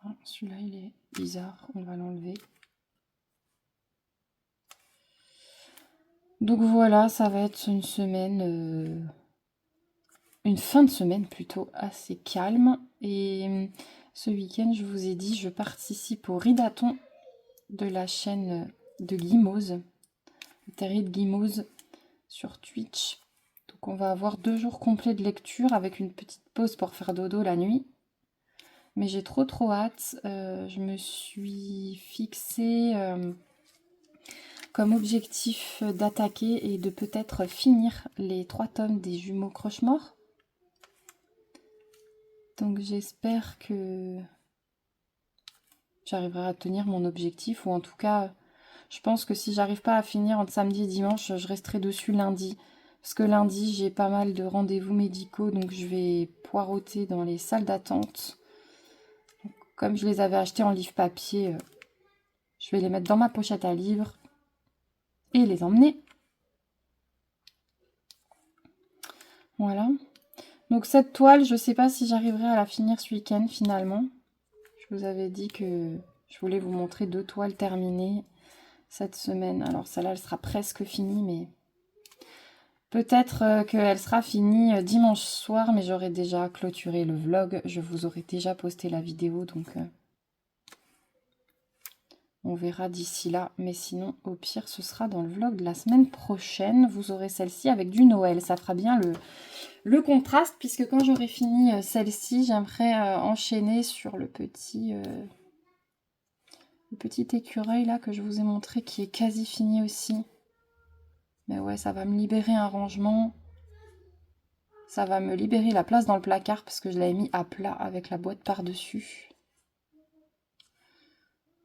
Ah, celui-là, il est bizarre. On va l'enlever. Donc voilà, ça va être une semaine... une fin de semaine plutôt assez calme. Et ce week-end, je vous ai dit, je participe au ridathon de la chaîne de Guimauze, Terry de Guimauze sur Twitch. Donc on va avoir 2 jours complets de lecture avec une petite pause pour faire dodo la nuit. Mais j'ai trop hâte. Je me suis fixé comme objectif d'attaquer et de peut-être finir les 3 tomes des jumeaux Croche-Mort. Donc j'espère que j'arriverai à tenir mon objectif, ou en tout cas, je pense que si j'arrive pas à finir entre samedi et dimanche, je resterai dessus lundi. Parce que lundi, j'ai pas mal de rendez-vous médicaux, donc je vais poireauter dans les salles d'attente. Comme je les avais achetés en livre papier, je vais les mettre dans ma pochette à livres et les emmener. Voilà. Donc cette toile, je sais pas si j'arriverai à la finir ce week-end finalement. Je vous avais dit que je voulais vous montrer 2 toiles terminées cette semaine. Alors celle-là, elle sera presque finie, mais peut-être qu'elle sera finie dimanche soir, mais j'aurai déjà clôturé le vlog. Je vous aurai déjà posté la vidéo, donc on verra d'ici là. Mais sinon, au pire, ce sera dans le vlog de la semaine prochaine. Vous aurez celle-ci avec du Noël. Ça fera bien le contraste, puisque quand j'aurai fini celle-ci, j'aimerais enchaîner sur le petit écureuil là que je vous ai montré, qui est quasi fini aussi. Mais ouais, ça va me libérer un rangement. Ça va me libérer la place dans le placard, parce que je l'avais mis à plat avec la boîte par-dessus.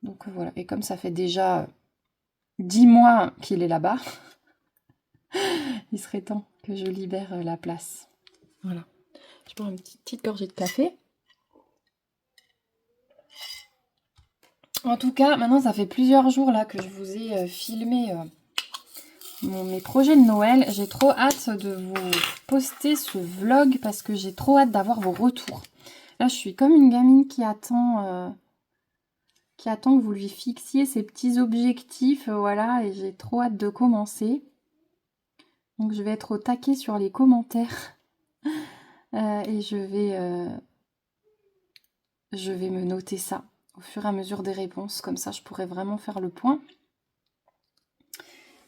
Donc voilà, et comme ça fait déjà 10 mois qu'il est là-bas, il serait temps que je libère la place. Voilà. Je prends une petite gorgée de café. En tout cas, maintenant ça fait plusieurs jours là que je vous ai filmé mes projets de Noël. J'ai trop hâte de vous poster ce vlog parce que j'ai trop hâte d'avoir vos retours. Là, je suis comme une gamine qui attend que vous lui fixiez ses petits objectifs, voilà, et j'ai trop hâte de commencer. Donc je vais être au taquet sur les commentaires et je vais me noter ça au fur et à mesure des réponses, comme ça je pourrai vraiment faire le point.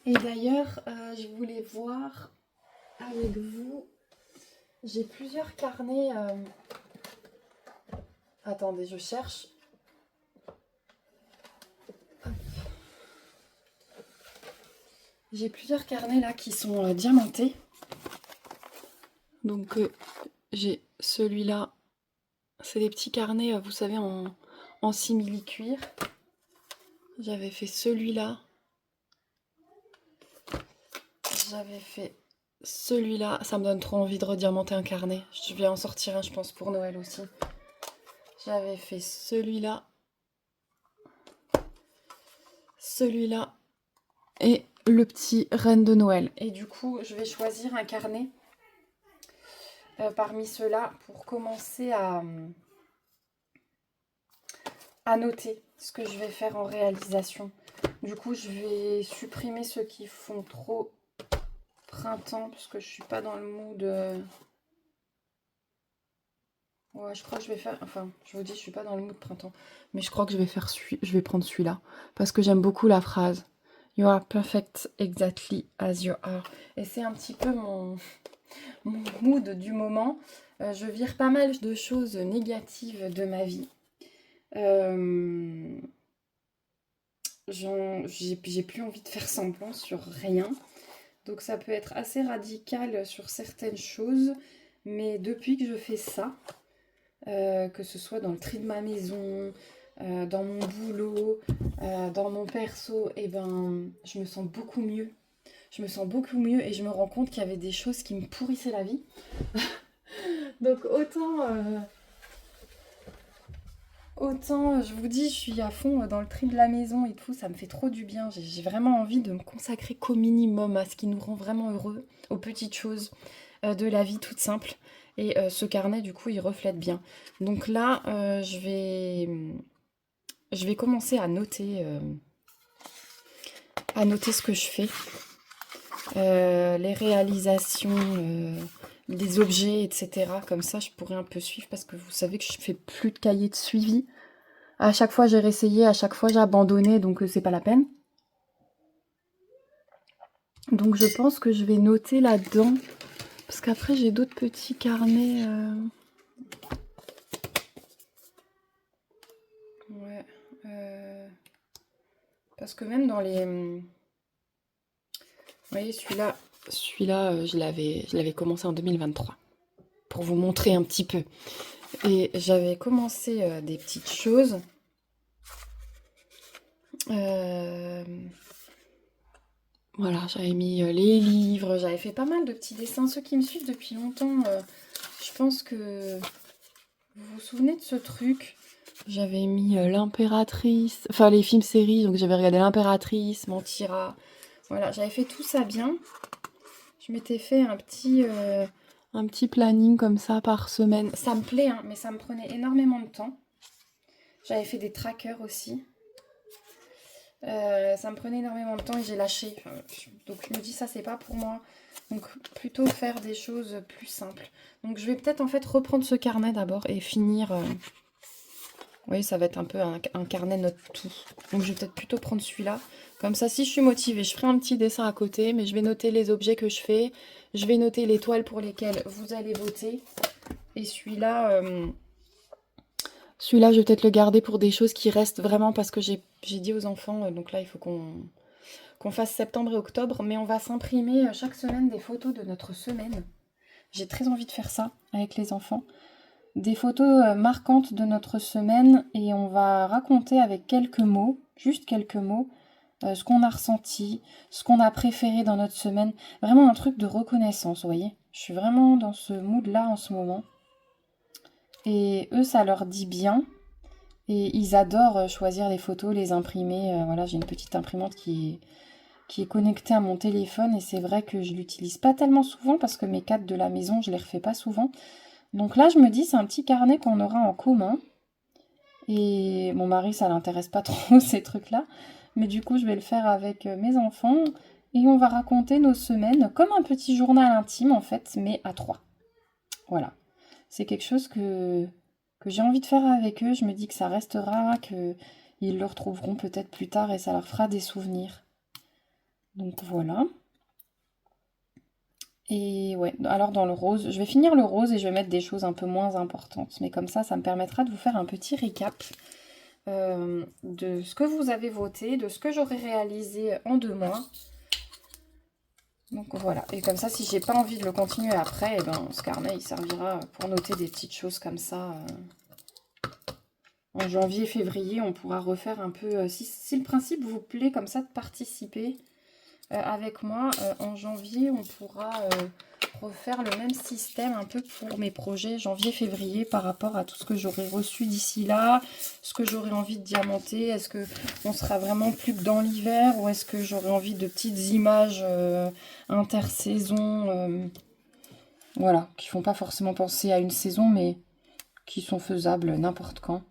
Et d'ailleurs, je voulais voir avec vous, j'ai plusieurs carnets. Attendez, je cherche. J'ai plusieurs carnets là qui sont diamantés. Donc j'ai celui-là. C'est des petits carnets, vous savez, en simili-cuir. J'avais fait celui-là. J'avais fait celui-là. Ça me donne trop envie de rediamanter un carnet. Je vais en sortir un, je pense, pour Noël aussi. J'avais fait celui-là. Celui-là. Et le petit Reine de Noël. Et du coup, je vais choisir un carnet parmi ceux-là pour commencer à noter ce que je vais faire en réalisation. Du coup, je vais supprimer ceux qui font trop printemps parce que je suis pas dans le mood. Ouais, je crois que je vais faire. Enfin, je vous dis, je suis pas dans le mood printemps, mais je crois que je vais faire je vais prendre celui-là parce que j'aime beaucoup la phrase. You are perfect exactly as you are. Et c'est un petit peu mon mood du moment. Je vire pas mal de choses négatives de ma vie. J'ai plus envie de faire semblant sur rien. Donc ça peut être assez radical sur certaines choses. Mais depuis que je fais ça, que ce soit dans le tri de ma maison, dans mon boulot, dans mon perso, et ben je me sens beaucoup mieux. Je me sens beaucoup mieux et je me rends compte qu'il y avait des choses qui me pourrissaient la vie. Donc autant, je vous dis, je suis à fond dans le tri de la maison et tout, ça me fait trop du bien. J'ai vraiment envie de me consacrer qu'au minimum, à ce qui nous rend vraiment heureux, aux petites choses de la vie toute simple. Et ce carnet, du coup, il reflète bien. Donc là, je vais commencer à noter ce que je fais. Les réalisations, les objets, etc. Comme ça, je pourrais un peu suivre parce que vous savez que je fais plus de cahier de suivi. À chaque fois, j'ai réessayé, à chaque fois, j'ai abandonné, donc c'est pas la peine. Donc je pense que je vais noter là-dedans. Parce qu'après, j'ai d'autres petits carnets. Ouais. Parce que même dans les... Vous voyez, celui-là, je l'avais commencé en 2023. Pour vous montrer un petit peu. Et j'avais commencé des petites choses. Voilà, j'avais mis les livres, j'avais fait pas mal de petits dessins. Ceux qui me suivent depuis longtemps, je pense que vous vous souvenez de ce truc. J'avais mis l'impératrice, enfin les films-séries, donc j'avais regardé l'impératrice, Mentira. Voilà, j'avais fait tout ça bien. Je m'étais fait un petit planning comme ça par semaine. Ça me plaît, hein, mais ça me prenait énormément de temps. J'avais fait des trackers aussi. Ça me prenait énormément de temps et j'ai lâché. Donc je me dis ça c'est pas pour moi. Donc plutôt faire des choses plus simples. Donc je vais peut-être en fait reprendre ce carnet d'abord et finir. Oui, ça va être un peu un carnet note tout. Donc je vais peut-être plutôt prendre celui-là. Comme ça, si je suis motivée, je ferai un petit dessin à côté, mais je vais noter les objets que je fais. Je vais noter les toiles pour lesquelles vous allez voter. Et celui-là, je vais peut-être le garder pour des choses qui restent vraiment parce que j'ai dit aux enfants, donc là, il faut qu'on fasse septembre et octobre, mais on va s'imprimer chaque semaine des photos de notre semaine. J'ai très envie de faire ça avec les enfants. Des photos marquantes de notre semaine et on va raconter avec quelques mots, juste quelques mots, ce qu'on a ressenti, ce qu'on a préféré dans notre semaine. Vraiment un truc de reconnaissance, vous voyez. Je suis vraiment dans ce mood-là en ce moment. Et eux, ça leur dit bien. Et ils adorent choisir les photos, les imprimer. Voilà, j'ai une petite imprimante qui est connectée à mon téléphone. Et c'est vrai que je l'utilise pas tellement souvent parce que mes cadres de la maison, je les refais pas souvent. Donc là, je me dis, c'est un petit carnet qu'on aura en commun. Et mon mari, ça l'intéresse pas trop, ces trucs-là. Mais du coup, je vais le faire avec mes enfants. Et on va raconter nos semaines comme un petit journal intime, en fait, mais à trois. Voilà. C'est quelque chose que j'ai envie de faire avec eux. Je me dis que ça restera, qu'ils le retrouveront peut-être plus tard et ça leur fera des souvenirs. Donc voilà. Et ouais, alors dans le rose, je vais finir le rose et je vais mettre des choses un peu moins importantes. Mais comme ça me permettra de vous faire un petit récap de ce que vous avez voté, de ce que j'aurai réalisé en 2 mois. Donc voilà, et comme ça, si j'ai pas envie de le continuer après, et ben, ce carnet, il servira pour noter des petites choses comme ça. En janvier, février, on pourra refaire un peu... si le principe vous plaît comme ça de participer avec moi, en janvier, on pourra refaire le même système un peu pour mes projets janvier-février par rapport à tout ce que j'aurais reçu d'ici là, ce que j'aurais envie de diamanter. Est-ce qu'on sera vraiment plus que dans l'hiver ou est-ce que j'aurais envie de petites images intersaison, voilà, qui font pas forcément penser à une saison, mais qui sont faisables n'importe quand.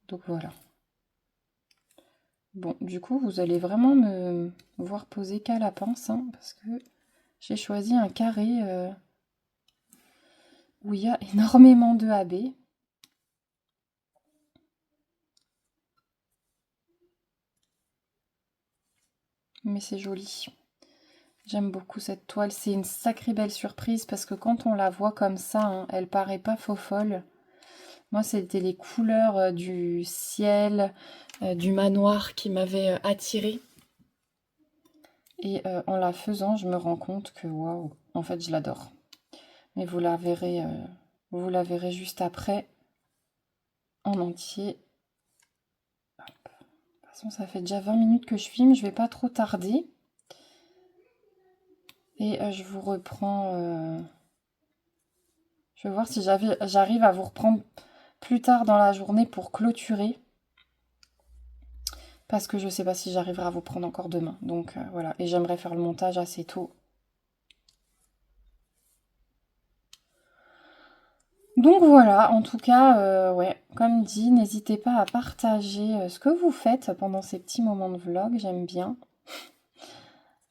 Donc voilà. Bon, du coup, vous allez vraiment me voir poser qu'à la pince, hein, parce que j'ai choisi un carré où il y a énormément de AB. Mais c'est joli. J'aime beaucoup cette toile. C'est une sacrée belle surprise parce que quand on la voit comme ça, hein, elle paraît pas faux folle. Moi, c'était les couleurs du ciel, du manoir qui m'avaient attirée. Et en la faisant, je me rends compte que waouh, en fait, je l'adore. Mais vous la verrez juste après en entier. Hop. De toute façon, ça fait déjà 20 minutes que je filme, je vais pas trop tarder. Et je vous reprends. Je vais voir si j'arrive à vous reprendre plus tard dans la journée pour clôturer. Parce que je ne sais pas si j'arriverai à vous prendre encore demain. Donc voilà. Et j'aimerais faire le montage assez tôt. Donc voilà, en tout cas, ouais, comme dit, n'hésitez pas à partager ce que vous faites pendant ces petits moments de vlog. J'aime bien.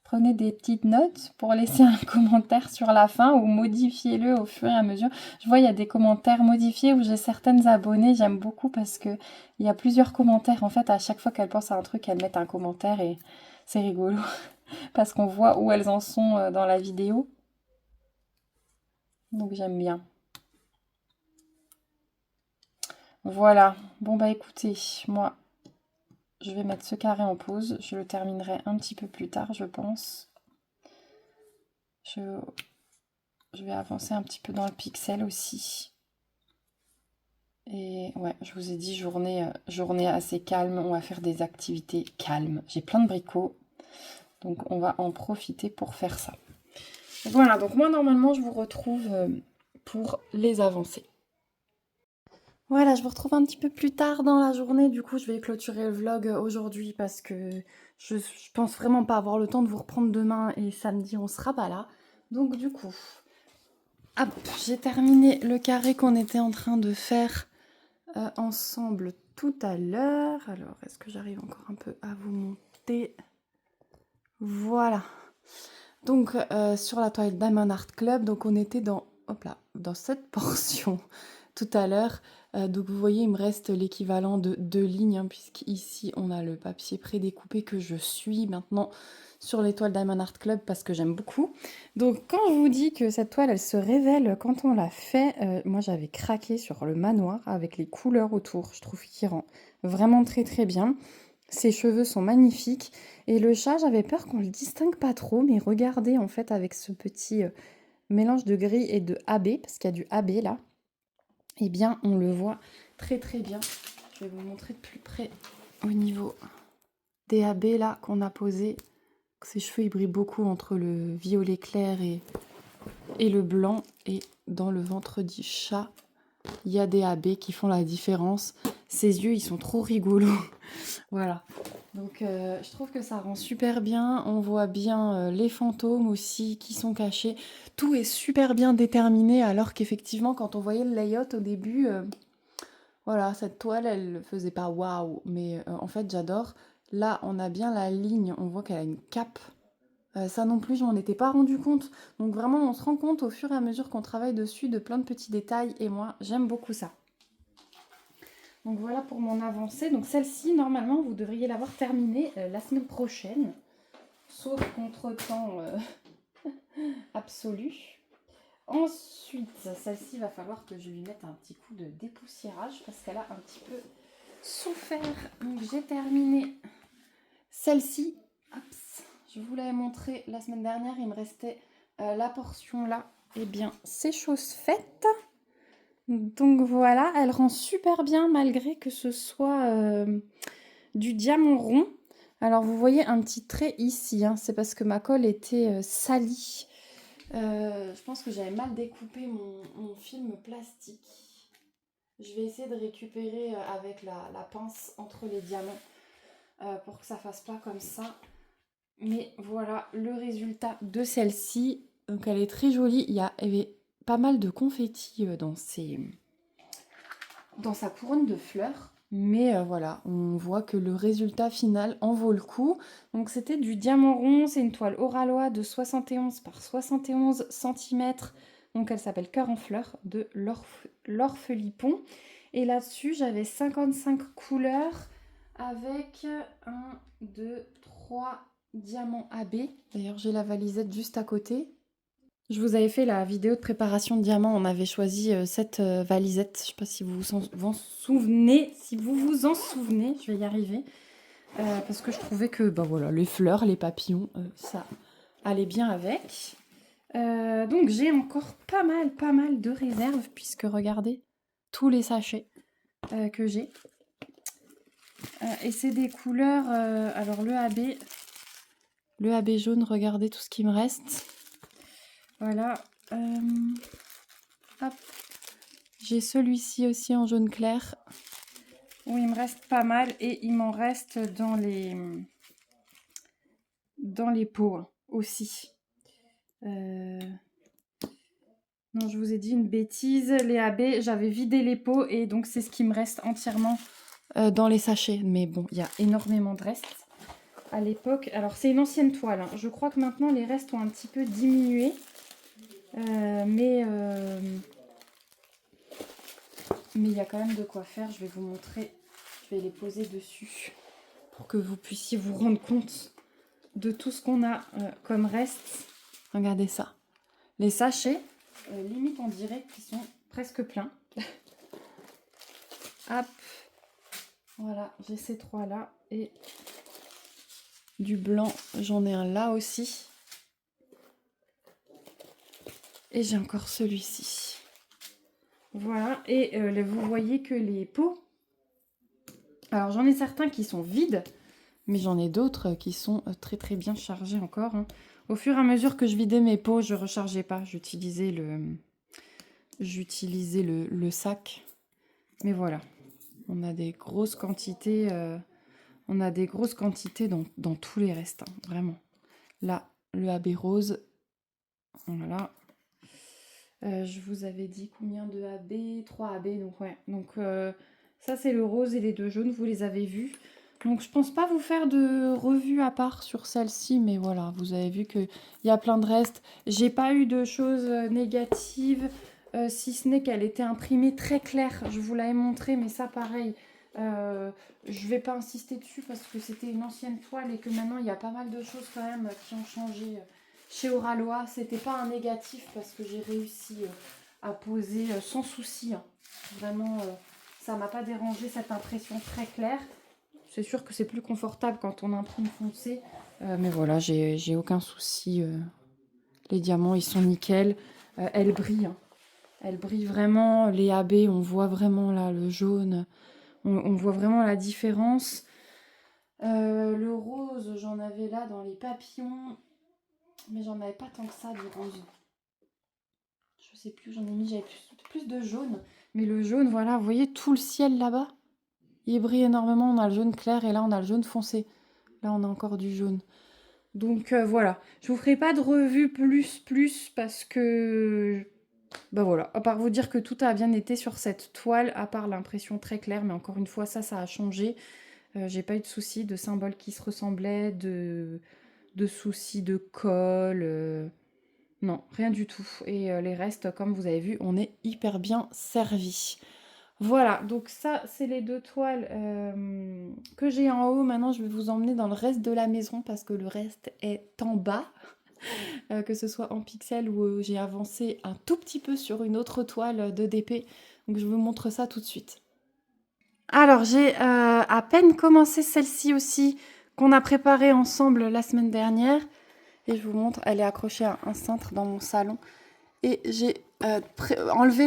Prenez des petites notes pour laisser un commentaire sur la fin ou modifiez-le au fur et à mesure. Je vois, il y a des commentaires modifiés où j'ai certaines abonnées. J'aime beaucoup parce que il y a plusieurs commentaires. En fait, à chaque fois qu'elles pensent à un truc, elles mettent un commentaire et c'est rigolo parce qu'on voit où elles en sont dans la vidéo. Donc j'aime bien. Voilà. Bon bah écoutez, moi, je vais mettre ce carré en pause. Je le terminerai un petit peu plus tard, je pense. Je vais avancer un petit peu dans le pixel aussi. Et ouais, je vous ai dit, journée assez calme. On va faire des activités calmes. J'ai plein de bricots. Donc on va en profiter pour faire ça. Voilà, donc moi normalement je vous retrouve pour les avancées. Voilà, je vous retrouve un petit peu plus tard dans la journée. Du coup, je vais clôturer le vlog aujourd'hui parce que je pense vraiment pas avoir le temps de vous reprendre demain et samedi, on sera pas là. Donc du coup, hop, j'ai terminé le carré qu'on était en train de faire ensemble tout à l'heure. Alors, est-ce que j'arrive encore un peu à vous monter? Voilà. Donc, sur la toile Diamond Art Club, donc on était dans, hop là, dans cette portion tout à l'heure. Donc vous voyez, il me reste l'équivalent de 2 lignes, hein, puisqu'ici on a le papier prédécoupé que je suis maintenant sur les toiles Diamond Art Club parce que j'aime beaucoup. Donc quand je vous dis que cette toile, elle se révèle quand on l'a fait, moi j'avais craqué sur le manoir avec les couleurs autour. Je trouve qu'il rend vraiment très très bien. Ses cheveux sont magnifiques. Et le chat, j'avais peur qu'on le distingue pas trop, mais regardez en fait avec ce petit mélange de gris et de AB, parce qu'il y a du AB là, eh bien on le voit très très bien. Je vais vous montrer de plus près au niveau des AB là qu'on a posé. Ses cheveux ils brillent beaucoup entre le violet clair et le blanc. Et dans le ventre du chat, il y a des AB qui font la différence. Ses yeux ils sont trop rigolos. Voilà. Donc je trouve que ça rend super bien. On voit bien les fantômes aussi qui sont cachés. Tout est super bien déterminé alors qu'effectivement quand on voyait le layout au début, voilà, cette toile elle faisait pas waouh. Mais en fait j'adore. Là on a bien la ligne, on voit qu'elle a une cape. Ça non plus je m'en étais pas rendu compte. Donc vraiment on se rend compte au fur et à mesure qu'on travaille dessus de plein de petits détails et moi j'aime beaucoup ça. Donc voilà pour mon avancée. Donc celle-ci, normalement, vous devriez l'avoir terminée la semaine prochaine. Sauf contretemps absolu. Ensuite, celle-ci, va falloir que je lui mette un petit coup de dépoussiérage parce qu'elle a un petit peu souffert. Donc j'ai terminé celle-ci. Je vous l'avais montré la semaine dernière. Il me restait la portion là. Eh bien, c'est chose faite. Donc voilà, elle rend super bien malgré que ce soit du diamant rond. Alors vous voyez un petit trait ici, hein, c'est parce que ma colle était salie Je pense que j'avais mal découpé mon film plastique. Je vais essayer de récupérer avec la pince entre les diamants pour que ça fasse pas comme ça. Mais voilà le résultat de celle-ci. Donc elle est très jolie. Il y avait pas mal de confettis dans sa couronne de fleurs. Mais voilà, on voit que le résultat final en vaut le coup. Donc c'était du diamant rond, c'est une toile Oralois de 71 par 71 cm. Donc elle s'appelle Cœur en fleurs de l'Orphelipon. Et là-dessus, j'avais 55 couleurs avec 1, 2, 3 diamants AB. D'ailleurs, j'ai la valisette juste à côté. Je vous avais fait la vidéo de préparation de diamants. On avait choisi cette valisette. Je ne sais pas si vous vous en souvenez. Si vous vous en souvenez, je vais y arriver. Parce que je trouvais que voilà, les fleurs, les papillons, ça allait bien avec. Donc j'ai encore pas mal de réserves. Puisque regardez tous les sachets que j'ai. Et c'est des couleurs... alors le AB jaune, regardez tout ce qui me reste. Voilà. Hop. J'ai celui-ci aussi en jaune clair. Où il me reste pas mal. Et il m'en reste dans les pots aussi. Non, je vous ai dit une bêtise. Les AB, j'avais vidé les pots. Et donc, c'est ce qui me reste entièrement dans les sachets. Mais bon, il y a énormément de restes à l'époque. Alors, c'est une ancienne toile. Je crois que maintenant, les restes ont un petit peu diminué. Mais il y a quand même de quoi faire. Je vais vous montrer. Je vais les poser dessus pour que vous puissiez vous rendre compte de tout ce qu'on a comme reste. Regardez ça. Les sachets, limite on dirait qu'ils sont presque pleins. Hop. Voilà, j'ai ces trois là. Et du blanc, j'en ai un là aussi. Et j'ai encore celui-ci. Voilà, et vous voyez que les pots, alors j'en ai certains qui sont vides, mais j'en ai d'autres qui sont très très bien chargés encore. Au fur et à mesure que je vidais mes pots, je ne rechargeais pas, j'utilisais le sac. Mais voilà, on a des grosses quantités, dans tous les restes, vraiment. Là, le AB rose, voilà. Je vous avais dit combien de AB? 3 AB, donc ouais. Donc ça c'est le rose et les deux jaunes, vous les avez vus. Donc je pense pas vous faire de revue à part sur celle-ci, mais voilà, vous avez vu qu'il y a plein de restes. J'ai pas eu de choses négatives, si ce n'est qu'elle était imprimée très claire. Je vous l'avais montré, mais ça pareil, je vais pas insister dessus parce que c'était une ancienne toile et que maintenant il y a pas mal de choses quand même qui ont changé. Chez Oralois, c'était pas un négatif parce que j'ai réussi à poser sans souci. Vraiment, ça m'a pas dérangé cette impression très claire. C'est sûr que c'est plus confortable quand on imprime foncé. Mais voilà, j'ai aucun souci. Les diamants, ils sont nickel. Elles brillent. Elles brillent vraiment. Les AB, on voit vraiment là le jaune. On voit vraiment la différence. Le rose, j'en avais là dans les papillons. Mais j'en avais pas tant que ça du rose. Je sais plus, j'avais plus de jaune. Mais le jaune, voilà, vous voyez tout le ciel là-bas? Il brille énormément, on a le jaune clair et là on a le jaune foncé. Là on a encore du jaune. Donc voilà, je vous ferai pas de revue plus parce que... voilà, à part vous dire que tout a bien été sur cette toile, à part l'impression très claire, mais encore une fois ça a changé. J'ai pas eu de soucis de symboles qui se ressemblaient, de soucis de colle, non, rien du tout. Et les restes, comme vous avez vu, on est hyper bien servi. Voilà, donc ça, c'est les deux toiles que j'ai en haut. Maintenant, je vais vous emmener dans le reste de la maison parce que le reste est en bas. Que ce soit en pixels ou j'ai avancé un tout petit peu sur une autre toile de DP. Donc, je vous montre ça tout de suite. Alors, j'ai à peine commencé celle-ci aussi qu'on a préparée ensemble la semaine dernière. Et je vous montre, elle est accrochée à un cintre dans mon salon. Et j'ai enlevé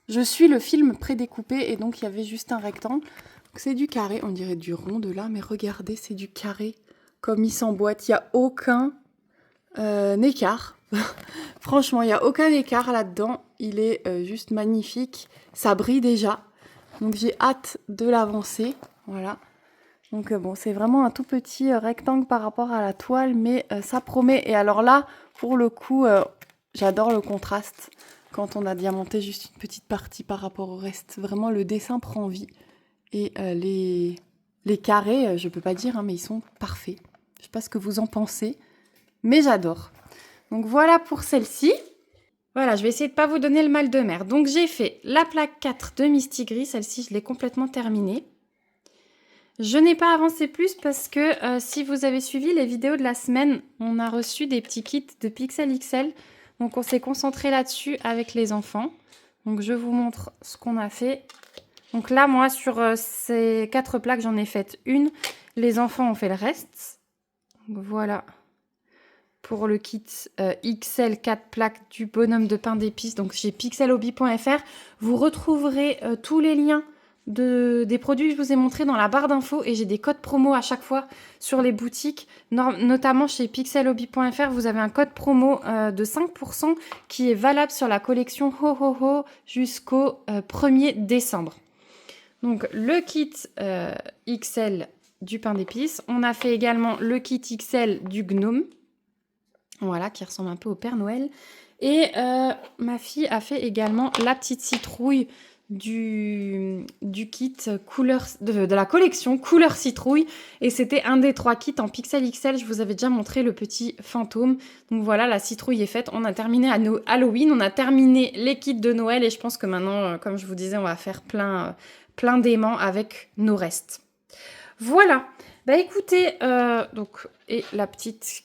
je suis le film prédécoupé et donc il y avait juste un rectangle. C'est du carré, on dirait du rond de là, mais regardez, c'est du carré. Comme il s'emboîte, il n'y a aucun écart. Franchement, il n'y a aucun écart là-dedans. Il est juste magnifique. Ça brille déjà. Donc j'ai hâte de l'avancer. Voilà. Donc bon, c'est vraiment un tout petit rectangle par rapport à la toile, mais ça promet. Et alors là, pour le coup, j'adore le contraste quand on a diamanté juste une petite partie par rapport au reste. Vraiment, le dessin prend vie. Et les carrés, je peux pas dire, hein, mais ils sont parfaits. Je sais pas ce que vous en pensez, mais j'adore. Donc voilà pour celle-ci. Voilà, je vais essayer de pas vous donner le mal de mer. Donc j'ai fait la plaque 4 de Mistigris. Celle-ci, je l'ai complètement terminée. Je n'ai pas avancé plus parce que si vous avez suivi les vidéos de la semaine, on a reçu des petits kits de Pixel XL. Donc on s'est concentré là-dessus avec les enfants. Donc je vous montre ce qu'on a fait. Donc là, moi, sur ces 4 plaques, j'en ai fait une. Les enfants ont fait le reste. Donc voilà. Pour le kit XL 4 plaques du bonhomme de pain d'épices, donc chez pixelhobby.fr. Vous retrouverez tous les liens des produits que je vous ai montrés dans la barre d'infos et j'ai des codes promo à chaque fois sur les boutiques, notamment chez pixelhobby.fr. Vous avez un code promo de 5% qui est valable sur la collection Ho Ho Ho jusqu'au 1er décembre. Donc le kit XL du pain d'épices. On a fait également le kit XL du gnome. Voilà, qui ressemble un peu au Père Noël. Et ma fille a fait également la petite citrouille du kit couleur de la collection couleur citrouille. Et c'était un des 3 kits en Pixel XL. Je vous avais déjà montré le petit fantôme. Donc voilà, la citrouille est faite. On a terminé à Halloween. On a terminé les kits de Noël. Et je pense que maintenant, comme je vous disais, on va faire plein d'aimants avec nos restes. Voilà. Bah écoutez, donc, et la petite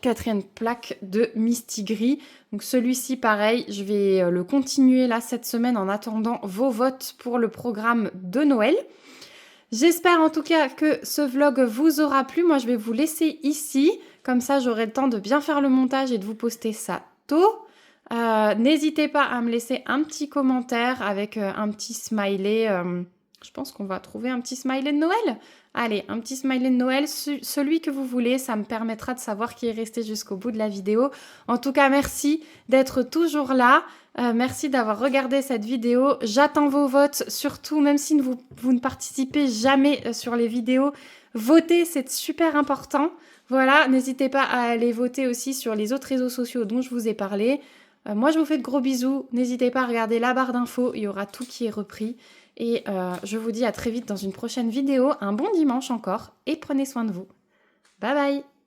4e plaque de Mistigris. Donc celui-ci, pareil, je vais le continuer là cette semaine en attendant vos votes pour le programme de Noël. J'espère en tout cas que ce vlog vous aura plu. Moi, je vais vous laisser ici. Comme ça, j'aurai le temps de bien faire le montage et de vous poster ça tôt. N'hésitez pas à me laisser un petit commentaire avec un petit smiley. Je pense qu'on va trouver un petit smiley de Noël. Allez, un petit smiley de Noël, celui que vous voulez, ça me permettra de savoir qui est resté jusqu'au bout de la vidéo. En tout cas, merci d'être toujours là. Merci d'avoir regardé cette vidéo. J'attends vos votes, surtout même si vous ne participez jamais sur les vidéos. Votez, c'est super important. Voilà, n'hésitez pas à aller voter aussi sur les autres réseaux sociaux dont je vous ai parlé. Moi, je vous fais de gros bisous. N'hésitez pas à regarder la barre d'infos, il y aura tout qui est repris. Et je vous dis à très vite dans une prochaine vidéo. Un bon dimanche encore et prenez soin de vous. Bye bye!